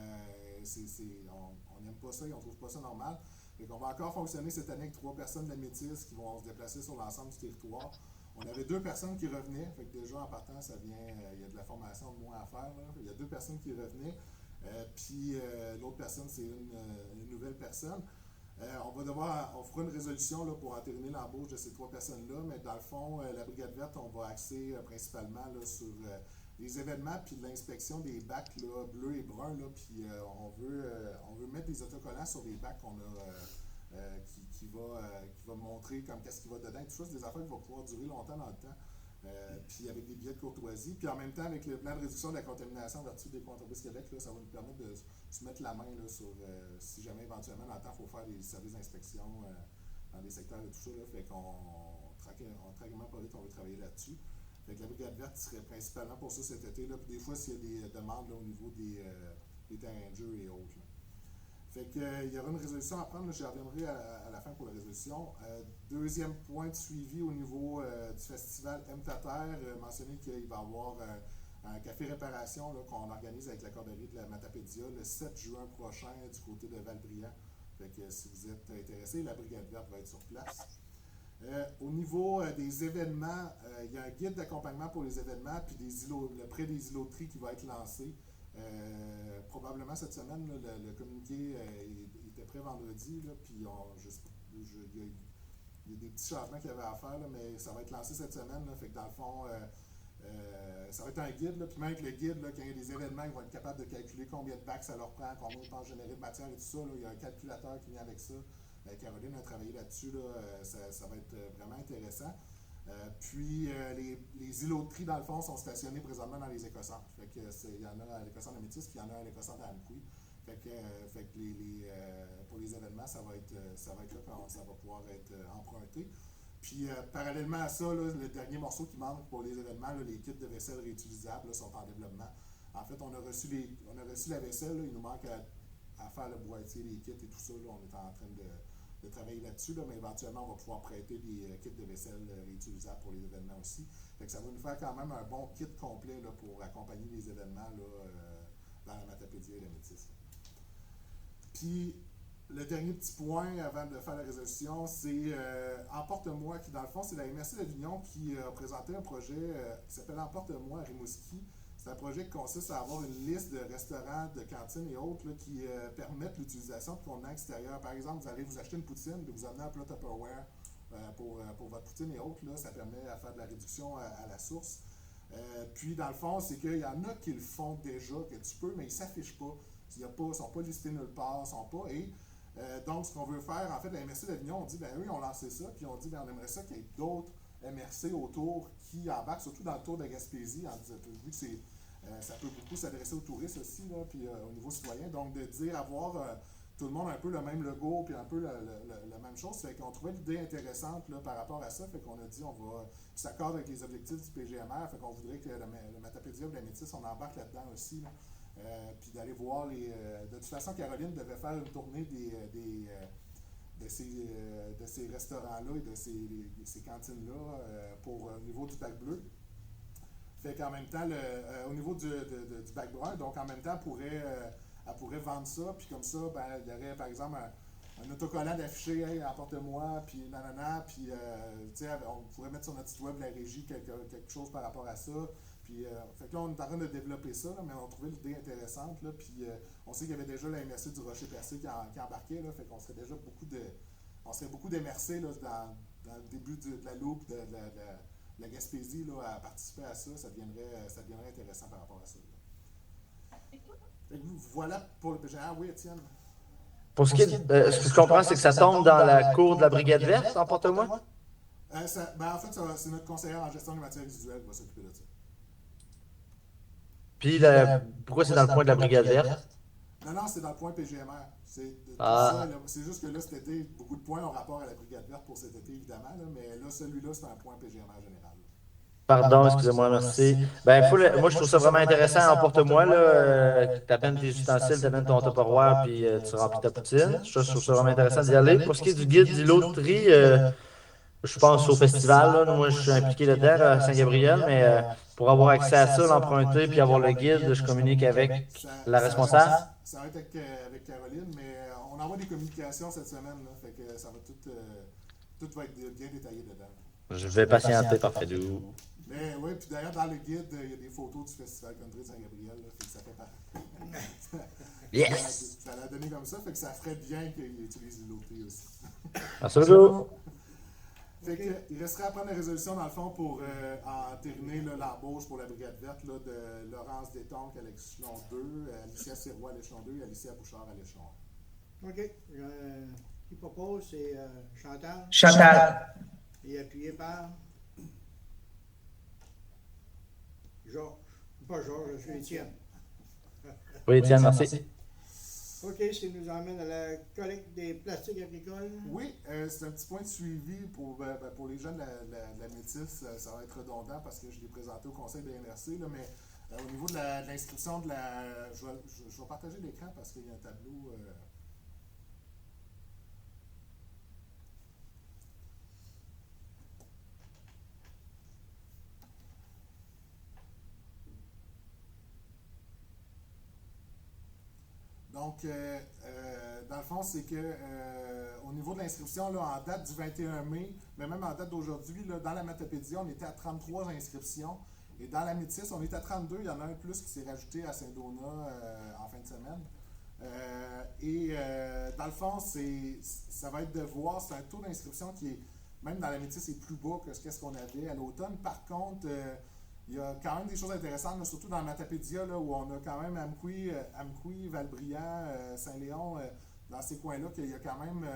Speaker 5: on n'aime pas ça et on ne trouve pas ça normal. Donc, on va encore fonctionner cette année avec 3 personnes de la Métis qui vont se déplacer sur l'ensemble du territoire. On avait 2 personnes qui revenaient, fait que déjà en partant, ça vient, il y a de la formation de moins à faire. Là. Il y a 2 personnes qui revenaient, puis l'autre personne, c'est une nouvelle personne. On fera une résolution là, pour entériner l'embauche de ces 3 personnes-là, mais dans le fond, la Brigade verte, on va axer principalement là, sur les événements, puis l'inspection des bacs là, bleus et bruns, là, puis on veut mettre des autocollants sur des bacs qui va montrer comme qu'est-ce qu'il va dedans. Tout ça, c'est des affaires qui vont pouvoir durer longtemps dans le temps. Puis avec des billets de courtoisie. Puis en même temps, avec le plan de réduction de la contamination en vertu des Entreprises Québec, là, ça va nous permettre de se mettre la main là, sur si jamais éventuellement dans le temps, il faut faire des services d'inspection dans des secteurs et tout ça. Là, fait qu'on tranquillement pas vite, on va travailler là-dessus. Fait que la brigade verte serait principalement pour ça cet été. Là. Puis des fois, s'il y a des demandes là, au niveau des terrains de jeu et autres. Là. Fait que, il y aura une résolution à prendre, là, j'y reviendrai à la fin pour la résolution. Deuxième point de suivi au niveau du festival M-Tater, mentionner qu'il va y avoir un café réparation là, qu'on organise avec la corderie de la Matapédia le 7 juin prochain du côté de Val-Brillant. Fait que si vous êtes intéressé, la brigade verte va être sur place. Au niveau des événements, il y a un guide d'accompagnement pour les événements, puis le prêt des îlots de tri qui va être lancé. Probablement cette semaine, là, le communiqué était prêt vendredi, là, puis il y a des petits changements qu'il y avait à faire, là, mais ça va être lancé cette semaine. Là, fait que dans le fond, ça va être un guide, là, puis même avec le guide, là, quand il y a des événements, ils vont être capables de calculer combien de bacs ça leur prend, combien ils pensent générer de matière et tout ça. Là, il y a un calculateur qui vient avec ça. Caroline a travaillé là-dessus, là, ça va être vraiment intéressant. Puis les îlots de tri, dans le fond, sont stationnés présentement dans les écocentres. Fait que il y en a à l'écocentre de Métis, puis il y en a à l'écocentre d'Amqui. Fait que pour les événements, ça va être là quand ça va pouvoir être emprunté. Puis parallèlement à ça, là, le dernier morceau qui manque pour les événements, là, les kits de vaisselle réutilisables là, sont en développement. En fait, on a reçu la vaisselle, là, il nous manque à faire le boîtier, les kits et tout ça. Là, on est en train de travailler là-dessus, là, mais éventuellement, on va pouvoir prêter des kits de vaisselle réutilisables pour les événements aussi. Fait que ça va nous faire quand même un bon kit complet là, pour accompagner les événements là, dans la Matapédia et la Métis. Puis, le dernier petit point avant de faire la résolution, c'est Emporte-moi, qui dans le fond, c'est la MRC d'Avignon qui a présenté un projet qui s'appelle Emporte-moi à Rimouski. C'est un projet qui consiste à avoir une liste de restaurants, de cantines et autres là, qui permettent l'utilisation de contenants extérieurs. Par exemple, vous allez vous acheter une poutine et vous amener un plat Tupperware pour votre poutine et autres. Là, ça permet à faire de la réduction à la source. Puis, dans le fond, c'est qu'il y en a qui le font déjà, que tu peux, mais ils ne s'affichent pas. Ils ne sont pas listés nulle part, sont pas. Et donc, ce qu'on veut faire, en fait, la MRC d'Avignon, on dit, ben eux, ils ont lancé ça, puis on dit, ben on aimerait ça qu'il y ait d'autres MRC autour qui embarquent, surtout dans le tour de Gaspésie, vu que ça peut beaucoup s'adresser aux touristes aussi, là, puis au niveau citoyen. Donc, de dire avoir tout le monde un peu le même logo, puis un peu la même chose, fait qu'on trouvait l'idée intéressante là, par rapport à ça, fait qu'on a dit, ça s'accorde avec les objectifs du PGMR, fait qu'on voudrait que le Matapédia ou la Métis, on embarque là-dedans aussi, là. Puis d'aller voir de toute façon, Caroline devait faire une tournée de ces restaurants-là et de ces cantines-là au niveau du bac bleu. Fait qu'en même temps, au niveau du bac brun, donc en même temps, elle pourrait vendre ça, puis comme ça, ben, il y aurait par exemple un autocollant d'affiché, hey, emporte-moi, puis nanana, puis on pourrait mettre sur notre site web de la régie quelque chose par rapport à ça. Puis, fait que là, on est en train de développer ça, là, mais on a trouvé l'idée intéressante. Là, puis, on sait qu'il y avait déjà la MRC du Rocher-Percé qui embarquait. Là, fait qu'on serait déjà beaucoup d'MRC là, dans le début de la loupe de la Gaspésie là, à participer à ça. Ça deviendrait intéressant par rapport à ça. Fait que voilà pour le PGR. Oui, Étienne?
Speaker 7: Pour ce qui est, ce que je comprends, c'est que ça tombe dans la cour de la Brigade verte, emporte-moi?
Speaker 5: En fait, c'est notre conseillère en gestion des matières résiduelles qui va s'occuper de ça.
Speaker 7: Puis, pourquoi c'est dans le point de la Brigade verte?
Speaker 5: Non, c'est dans le point PGMR. C'est juste que là, cet été, beaucoup de points ont rapport à la Brigade verte pour cet été, évidemment, là, mais là, celui-là, c'est un point PGMR général.
Speaker 7: Pardon, excusez-moi, merci. Moi, je trouve ça vraiment intéressant. Emporte-moi, là, t'amènes tes ustensiles, t'amènes ton Tupperware, puis tu remplis ta poutine. Je trouve ça vraiment intéressant d'y aller. Pour ce qui est du guide d'îlot de tri, je pense au festival. Là. Moi, je suis impliqué là-dedans, à Saint-Gabriel, mais pour avoir accès à ça, l'emprunter, puis avoir le guide, je communique avec la responsable.
Speaker 5: Ça va être avec Caroline, mais on envoie des communications cette semaine, là, fait que ça va tout va être bien détaillé dedans.
Speaker 7: Je vais patienter, parfait.
Speaker 5: Mais oui, puis d'ailleurs, dans le guide, il y a des photos du Festival Country de Saint-Gabriel, fait que ça fait partie.
Speaker 7: Yes!
Speaker 5: Ça l'a donné comme ça, fait que ça ferait bien qu'il utilise l'autre aussi.
Speaker 7: Absolument.
Speaker 5: Fait que, il resterait à prendre la résolution, dans le fond, pour entériner l'embauche pour la Brigade verte là, de Laurence Détonque à l'échelon 2, Alicia Sirois à l'échelon 2 et Alicia Bouchard à l'échelon 1.
Speaker 2: OK. Qui propose, c'est Chantal.
Speaker 3: Chantal.
Speaker 2: Et appuyé par Georges. Pas Georges, je suis Étienne.
Speaker 7: Oui, Étienne, merci.
Speaker 2: OK, ce qui nous emmène à la collecte des plastiques agricoles.
Speaker 5: Oui, c'est un petit point de suivi pour les jeunes de la Métis. Ça va être redondant parce que je l'ai présenté au conseil de MRC, là, mais au niveau de l'inscription de la... Je vais partager l'écran parce qu'il y a un tableau... Donc, dans le fond, c'est que au niveau de l'inscription, là, en date du 21 mai, mais même en date d'aujourd'hui, là, dans la Matapédia, on était à 33 inscriptions. Et dans la Métis, on est à 32. Il y en a un plus qui s'est rajouté à Saint-Donat en fin de semaine. Dans le fond, ça va être de voir, c'est un taux d'inscription qui est, même dans la Métis, est plus bas que ce qu'on avait à l'automne. Par contre, il y a quand même des choses intéressantes, là, surtout dans la Matapédia, là, où on a quand même Amqui, Valbriand, Saint-Léon, dans ces coins-là, qu'il y a quand même,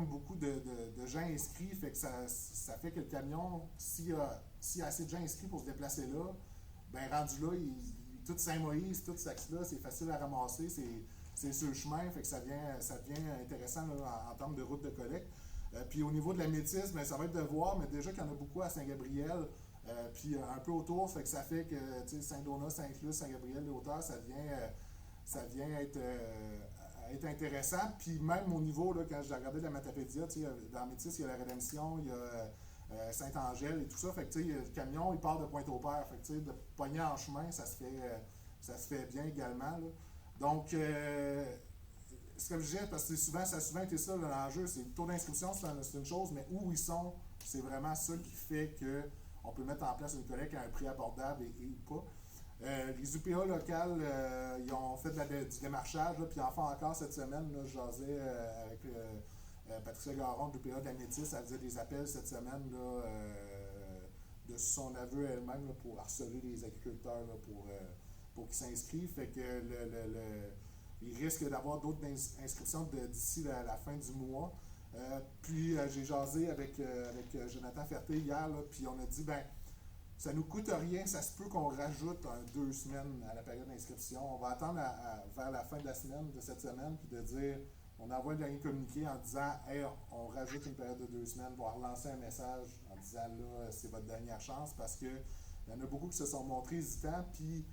Speaker 5: beaucoup de gens inscrits, fait que ça fait que le camion, s'il y a assez de gens inscrits pour se déplacer là, ben rendu là, tout Saint-Moïse, tout ce axe-là, c'est facile à ramasser, c'est sur le chemin, fait que ça devient intéressant là, en termes de route de collecte. Puis au niveau de la Métis, ben, ça va être de voir, mais déjà qu'il y en a beaucoup à Saint-Gabriel, puis un peu autour, fait que ça fait que Saint-Donat, Saint-Clus, Saint-Gabriel, les hauteurs, ça vient être intéressant. Puis même au niveau, là, quand j'ai regardé la Matapédia, dans Métis, il y a la Rédemption, il y a Saint-Angèle et tout ça. Fait que le camion, il part de Pointe-au-Père. Fait que de pogner en chemin, ça se fait bien également. Là. Donc, ce que je disais, parce que ça a souvent été ça l'enjeu, c'est le taux d'inscription, c'est une chose, mais où ils sont, c'est vraiment ça qui fait qu'on peut mettre en place une collecte à un prix abordable et ou pas. Les UPA locales, ils ont fait du démarchage, là, puis en font encore cette semaine. Là, je jasais avec Patricia Garon de l'UPA de la Métis, elle faisait des appels cette semaine là, de son aveu elle-même là, pour harceler les agriculteurs là, pour qu'ils s'inscrivent. Fait que il risque d'avoir d'autres inscriptions d'ici la fin du mois. Puis j'ai jasé avec Jonathan Ferté hier, là, puis on a dit, ben, ça nous coûte rien, ça se peut qu'on rajoute 2 semaines à la période d'inscription. On va attendre vers la fin de la semaine, de cette semaine, puis de dire, on envoie un dernier communiqué en disant, hey, on rajoute une période de 2 semaines, on va relancer un message en disant, là, c'est votre dernière chance, parce que il y en a beaucoup qui se sont montrés hésitants, puis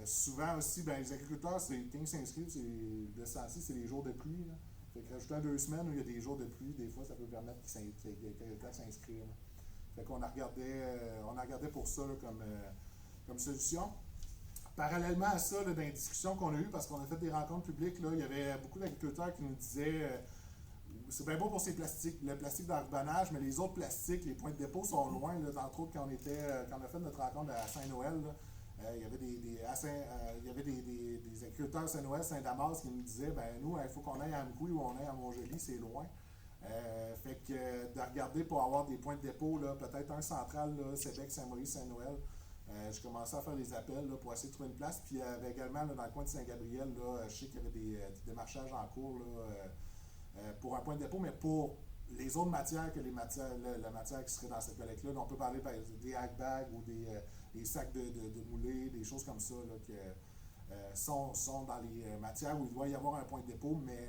Speaker 5: souvent aussi, ben, les agriculteurs, quand ils s'inscrivent, de ce temps-ci, c'est les jours de pluie. Là. Fait que rajouter 2 semaines où il y a des jours de pluie, des fois, ça peut permettre qu'il y ait le temps de s'inscrire. Là. Fait qu'on a regardé pour ça là, comme solution. Parallèlement à ça, là, dans les discussions qu'on a eues, parce qu'on a fait des rencontres publiques, là, il y avait beaucoup d'agriculteurs qui nous disaient c'est bien beau pour ces plastiques, le plastique d'enrubannage, mais les autres plastiques, les points de dépôt sont loin. Là, entre autres, quand on a fait notre rencontre à Saint-Noël, il y avait des agriculteurs Saint-Noël, Saint-Damas qui nous disaient ben nous, il faut qu'on aille à Amqui ou on aille à Montjoly, c'est loin. Fait que de regarder pour avoir des points de dépôt, là, peut-être un central, là, Sébec, Saint-Maurice, Saint-Noël. J'ai commencé à faire des appels là, pour essayer de trouver une place. Puis il y avait également là, dans le coin de Saint-Gabriel, là, je sais qu'il y avait des démarchages en cours là, pour un point de dépôt, mais pour les autres matières que la matière qui serait dans cette collecte-là. On peut parler des hackbags ou des sacs de moulés, des choses comme ça là, qui sont dans les matières où il doit y avoir un point de dépôt, mais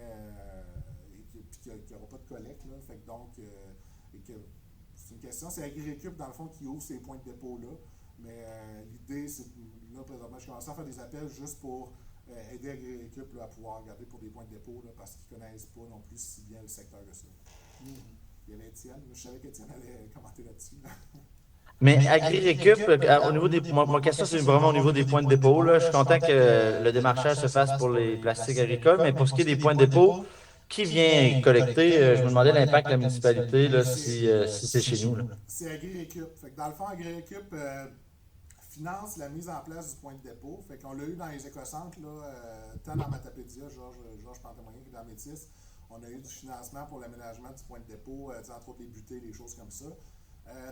Speaker 5: qu'il n'y aura pas de collecte. Là. Fait que donc, c'est une question, c'est AgriRécup dans le fond qui ouvre ces points de dépôt-là. Mais l'idée, c'est là, présentement, je commence à faire des appels juste pour aider AgriRécup à pouvoir regarder pour des points de dépôt là, parce qu'ils ne connaissent pas non plus si bien le secteur que ça. Il y avait Étienne, je savais qu'Étienne allait commenter là-dessus. Là.
Speaker 7: Mais AgriRécup, au niveau des. Ma question, c'est vraiment au niveau des points de dépôt. Là. Je suis content que le démarchage se fasse pour les plastiques agricoles, mais pour ce qui est des points de dépôt, qui vient collecter? Je me demandais l'impact de la municipalité là, si c'est chez nous. Là.
Speaker 5: C'est AgriRécup. Fait que dans le fond, AgriRécup finance la mise en place du point de dépôt. Fait qu'on l'a eu dans les écocentres, là, tant dans Matapédia, Georges Pantamoyen que dans Métis. On a eu du financement pour l'aménagement du point de dépôt, entre autres les butées, les choses comme ça.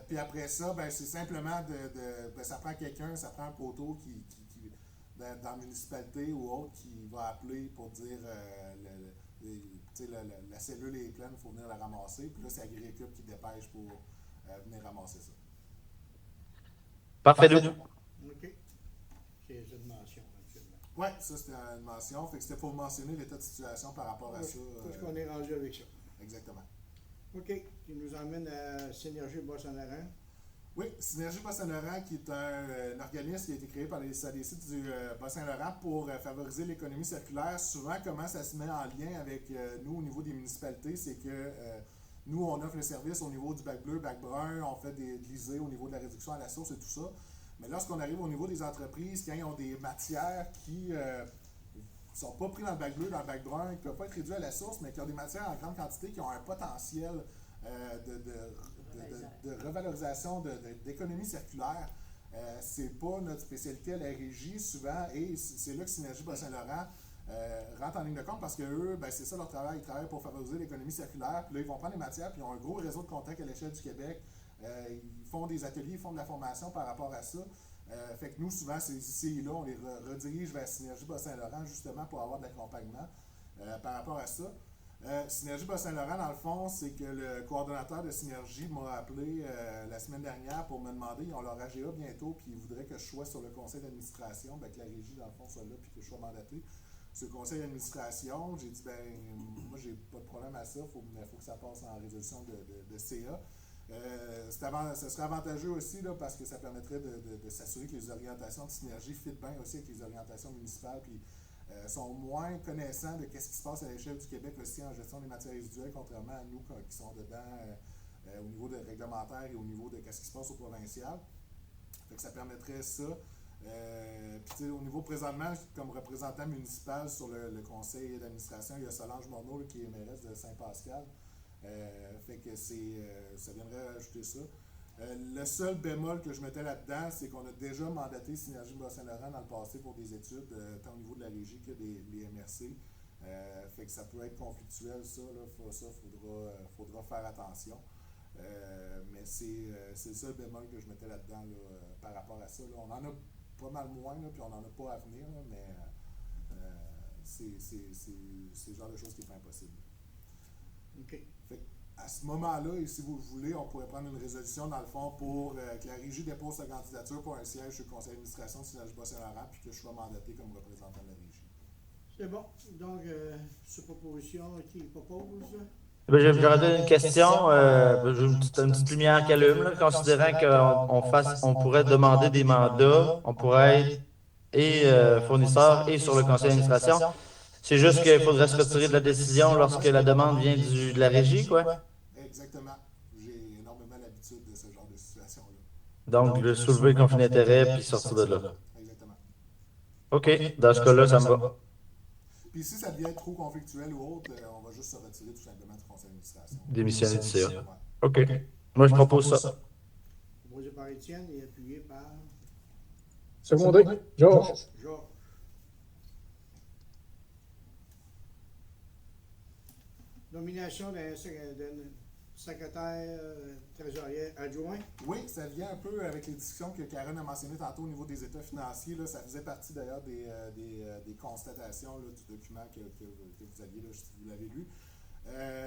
Speaker 5: Puis après ça, ben, c'est simplement ben, ça prend quelqu'un, ça prend un poteau qui dans la municipalité ou autre qui va appeler pour dire la cellule est pleine, il faut venir la ramasser. Puis là, c'est Agrirécup qui dépêche pour venir ramasser ça.
Speaker 7: Parfait, Lou.
Speaker 2: OK. C'est une mention, actuellement.
Speaker 5: Oui, ça, c'était une mention. Fait que c'était pour mentionner l'état de situation par rapport à ça.
Speaker 2: Tout ce qu'on est rendu avec ça.
Speaker 5: Exactement.
Speaker 2: OK. Qui nous emmène à Synergie Bas-Saint-Laurent.
Speaker 5: Oui, Synergie Bas-Saint-Laurent, qui est un organisme qui a été créé par les SADC du Bas-Saint-Laurent pour favoriser l'économie circulaire. Souvent, comment ça se met en lien avec nous au niveau des municipalités, c'est que nous, on offre le service au niveau du bac bleu, bac brun, on fait de l'ISée au niveau de la réduction à la source et tout ça. Mais lorsqu'on arrive au niveau des entreprises, quand ils ont des matières qui ne sont pas prises dans le bac bleu, dans le bac brun, qui ne peuvent pas être réduites à la source, mais qui ont des matières en grande quantité, qui ont un potentiel de revalorisation, d'économie circulaire, c'est pas notre spécialité à la régie souvent, et c'est là que Synergie Bas-Saint-Laurent rentre en ligne de compte parce que eux, ben, c'est ça leur travail, ils travaillent pour favoriser l'économie circulaire, puis là ils vont prendre les matières, puis ils ont un gros réseau de contacts à l'échelle du Québec, ils font des ateliers, ils font de la formation par rapport à ça. Fait que nous, souvent, ces ICI-là, on les redirige vers Synergie Bas-Saint-Laurent justement pour avoir de l'accompagnement par rapport à ça. Synergie Bas-Saint-Laurent, dans le fond, c'est que le coordonnateur de Synergie m'a appelé la semaine dernière pour me demander, ils ont leur AGA bientôt, puis ils voudraient que je sois sur le conseil d'administration, ben, que la régie, dans le fond, soit là, puis que je sois mandaté. Sur le conseil d'administration, j'ai dit, ben, moi, j'ai pas de problème à ça, il faut que ça passe en résolution de CA. Ce serait avantageux aussi là, parce que ça permettrait de s'assurer que les orientations de Synergie fit bien aussi avec les orientations municipales, puis sont moins connaissants de ce qui se passe à l'échelle du Québec aussi en gestion des matières résiduelles, contrairement à nous qui sont dedans au niveau de réglementaire et au niveau de ce qui se passe au provincial. Fait que ça permettrait ça. Puis au niveau présentement, comme représentant municipal sur le conseil d'administration, il y a Solange Morneau qui est mairesse de Saint-Pascal. Fait que ça viendrait ajouter ça. Le seul bémol que je mettais là-dedans, c'est qu'on a déjà mandaté Synergie Bas-Saint-Laurent dans le passé pour des études, tant au niveau de la régie que des MRC. Fait que ça peut être conflictuel, ça. Faudra faire attention. Mais c'est le seul bémol que je mettais là-dedans par rapport à ça. Là. On en a pas mal moins, là, puis on n'en a pas à venir, là, mais c'est le genre de choses qui n'est pas impossible.
Speaker 2: OK.
Speaker 5: Fait à ce moment-là, et si vous le voulez, on pourrait prendre une résolution dans le fond pour que la régie dépose sa candidature pour un siège sur le conseil d'administration de Synergie Bas-Saint-Laurent puis que je sois mandaté comme représentant de la régie.
Speaker 2: C'est bon. Donc, sur proposition, qui propose?
Speaker 7: Ben, j'aurais une question, une petite lumière qui allume, là, considérant qu'on pourrait demander des mandats, on pourrait être et fournisseur et sur le conseil d'administration. C'est juste qu'il faudrait se retirer de la décision lorsque la demande vient de la régie, quoi.
Speaker 5: Exactement. J'ai énormément l'habitude de ce genre de situation-là.
Speaker 7: Donc, le soulever le conflit d'intérêt puis sortir de là.
Speaker 5: Exactement.
Speaker 7: OK, dans ce cas-là, ça me va.
Speaker 5: Puis si ça devient trop conflictuel ou autre, on va juste se retirer tout simplement du conseil d'administration.
Speaker 7: Démissionner du CA.
Speaker 5: Ouais.
Speaker 7: OK. Moi, je propose ça.
Speaker 2: Proposé par Étienne et appuyé par
Speaker 4: Secondé, Georges.
Speaker 2: Georges. Nomination d'un secrétaire trésorier adjoint.
Speaker 5: Oui, ça vient un peu avec les discussions que Karen a mentionnées tantôt au niveau des états financiers. Là, ça faisait partie d'ailleurs des constatations là, du document que vous aviez, là, si vous l'avez lu.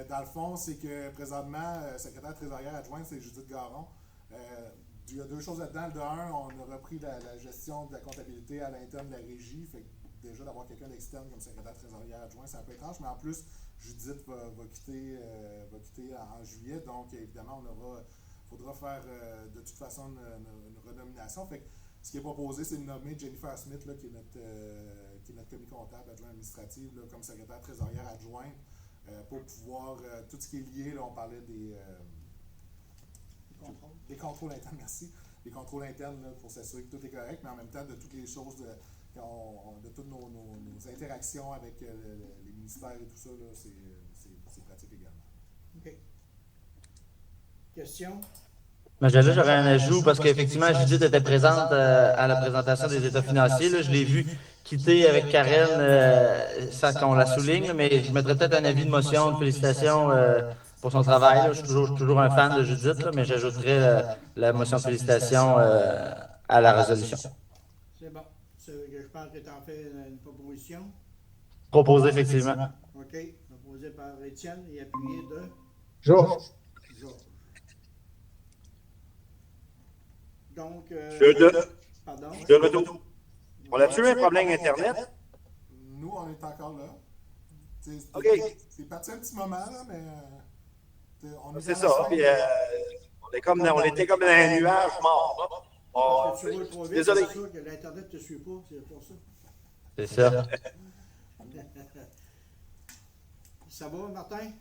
Speaker 5: Dans le fond, c'est que présentement, secrétaire trésorière adjointe, c'est Judith Garon. Il y a deux choses là-dedans. De un, on a repris la gestion de la comptabilité à l'interne de la régie. Fait que déjà d'avoir quelqu'un d'externe comme secrétaire trésorière adjoint, c'est un peu étrange, mais en plus, Judith va quitter en juillet, donc évidemment, faudra faire de toute façon une renomination. Fait que ce qui est proposé, c'est de nommer Jennifer Smith, là, qui est notre commis comptable adjoint administratif, là, comme secrétaire trésorière adjointe, pour pouvoir, tout ce qui est lié, là, on parlait des contrôles internes, merci. Les contrôles internes là, pour s'assurer que tout est correct, mais en même temps de toutes les choses, de toutes nos interactions avec les ministères et tout ça, là, c'est pratique également.
Speaker 2: OK. Question?
Speaker 7: Mais là, j'aurais un ajout parce qu'effectivement, Judith était présente à la présentation des états financiers. Là, je l'ai vu quitter avec Karen sans qu'on la souligne, mais je mettrais peut-être un avis de motion, de félicitations pour son travail. Là. Je suis toujours un fan de Judith, là, mais j'ajouterai la motion de félicitations à la résolution.
Speaker 2: C'est bon. Je pense que tu en fais une proposition.
Speaker 7: Proposé, effectivement.
Speaker 2: OK. Donc, proposé par Étienne et appuyé de
Speaker 4: Georges.
Speaker 2: Georges. Donc, pardon.
Speaker 1: De retour. On a-tu eu un problème Internet?
Speaker 5: Nous, on est encore là.
Speaker 1: OK.
Speaker 5: C'est parti un petit moment, là, mais on est
Speaker 1: C'est
Speaker 5: dans
Speaker 1: ça.
Speaker 5: la fin.
Speaker 1: Puis, on était comme dans un nuage mort.
Speaker 2: Parce que tu roules trop vite,
Speaker 1: Désolé.
Speaker 2: c'est sûr que l'Internet ne te suit pas, c'est pour ça.
Speaker 7: C'est ça.
Speaker 2: Ça va, Martin?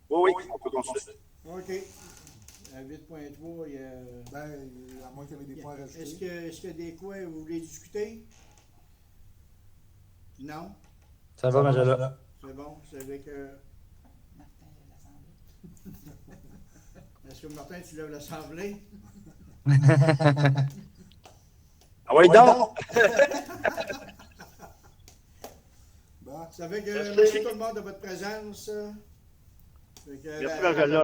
Speaker 1: Oui, on peut continuer.
Speaker 2: OK. À 8.3, il y a...
Speaker 5: Ben, à moins qu'il y ait des points à rajouter.
Speaker 2: Est-ce qu'il y a des coins où vous voulez discuter? Non?
Speaker 7: Ça va, Magella?
Speaker 2: C'est bon, c'est avec...
Speaker 6: Martin de l'Assemblée.
Speaker 2: Est-ce que Martin, tu lèves l'Assemblée?
Speaker 1: Ah oui, donc!
Speaker 5: Ben,
Speaker 2: Ça fait que merci tout le monde de votre présence. Fait que,
Speaker 1: Merci,
Speaker 2: ben,
Speaker 1: Angela.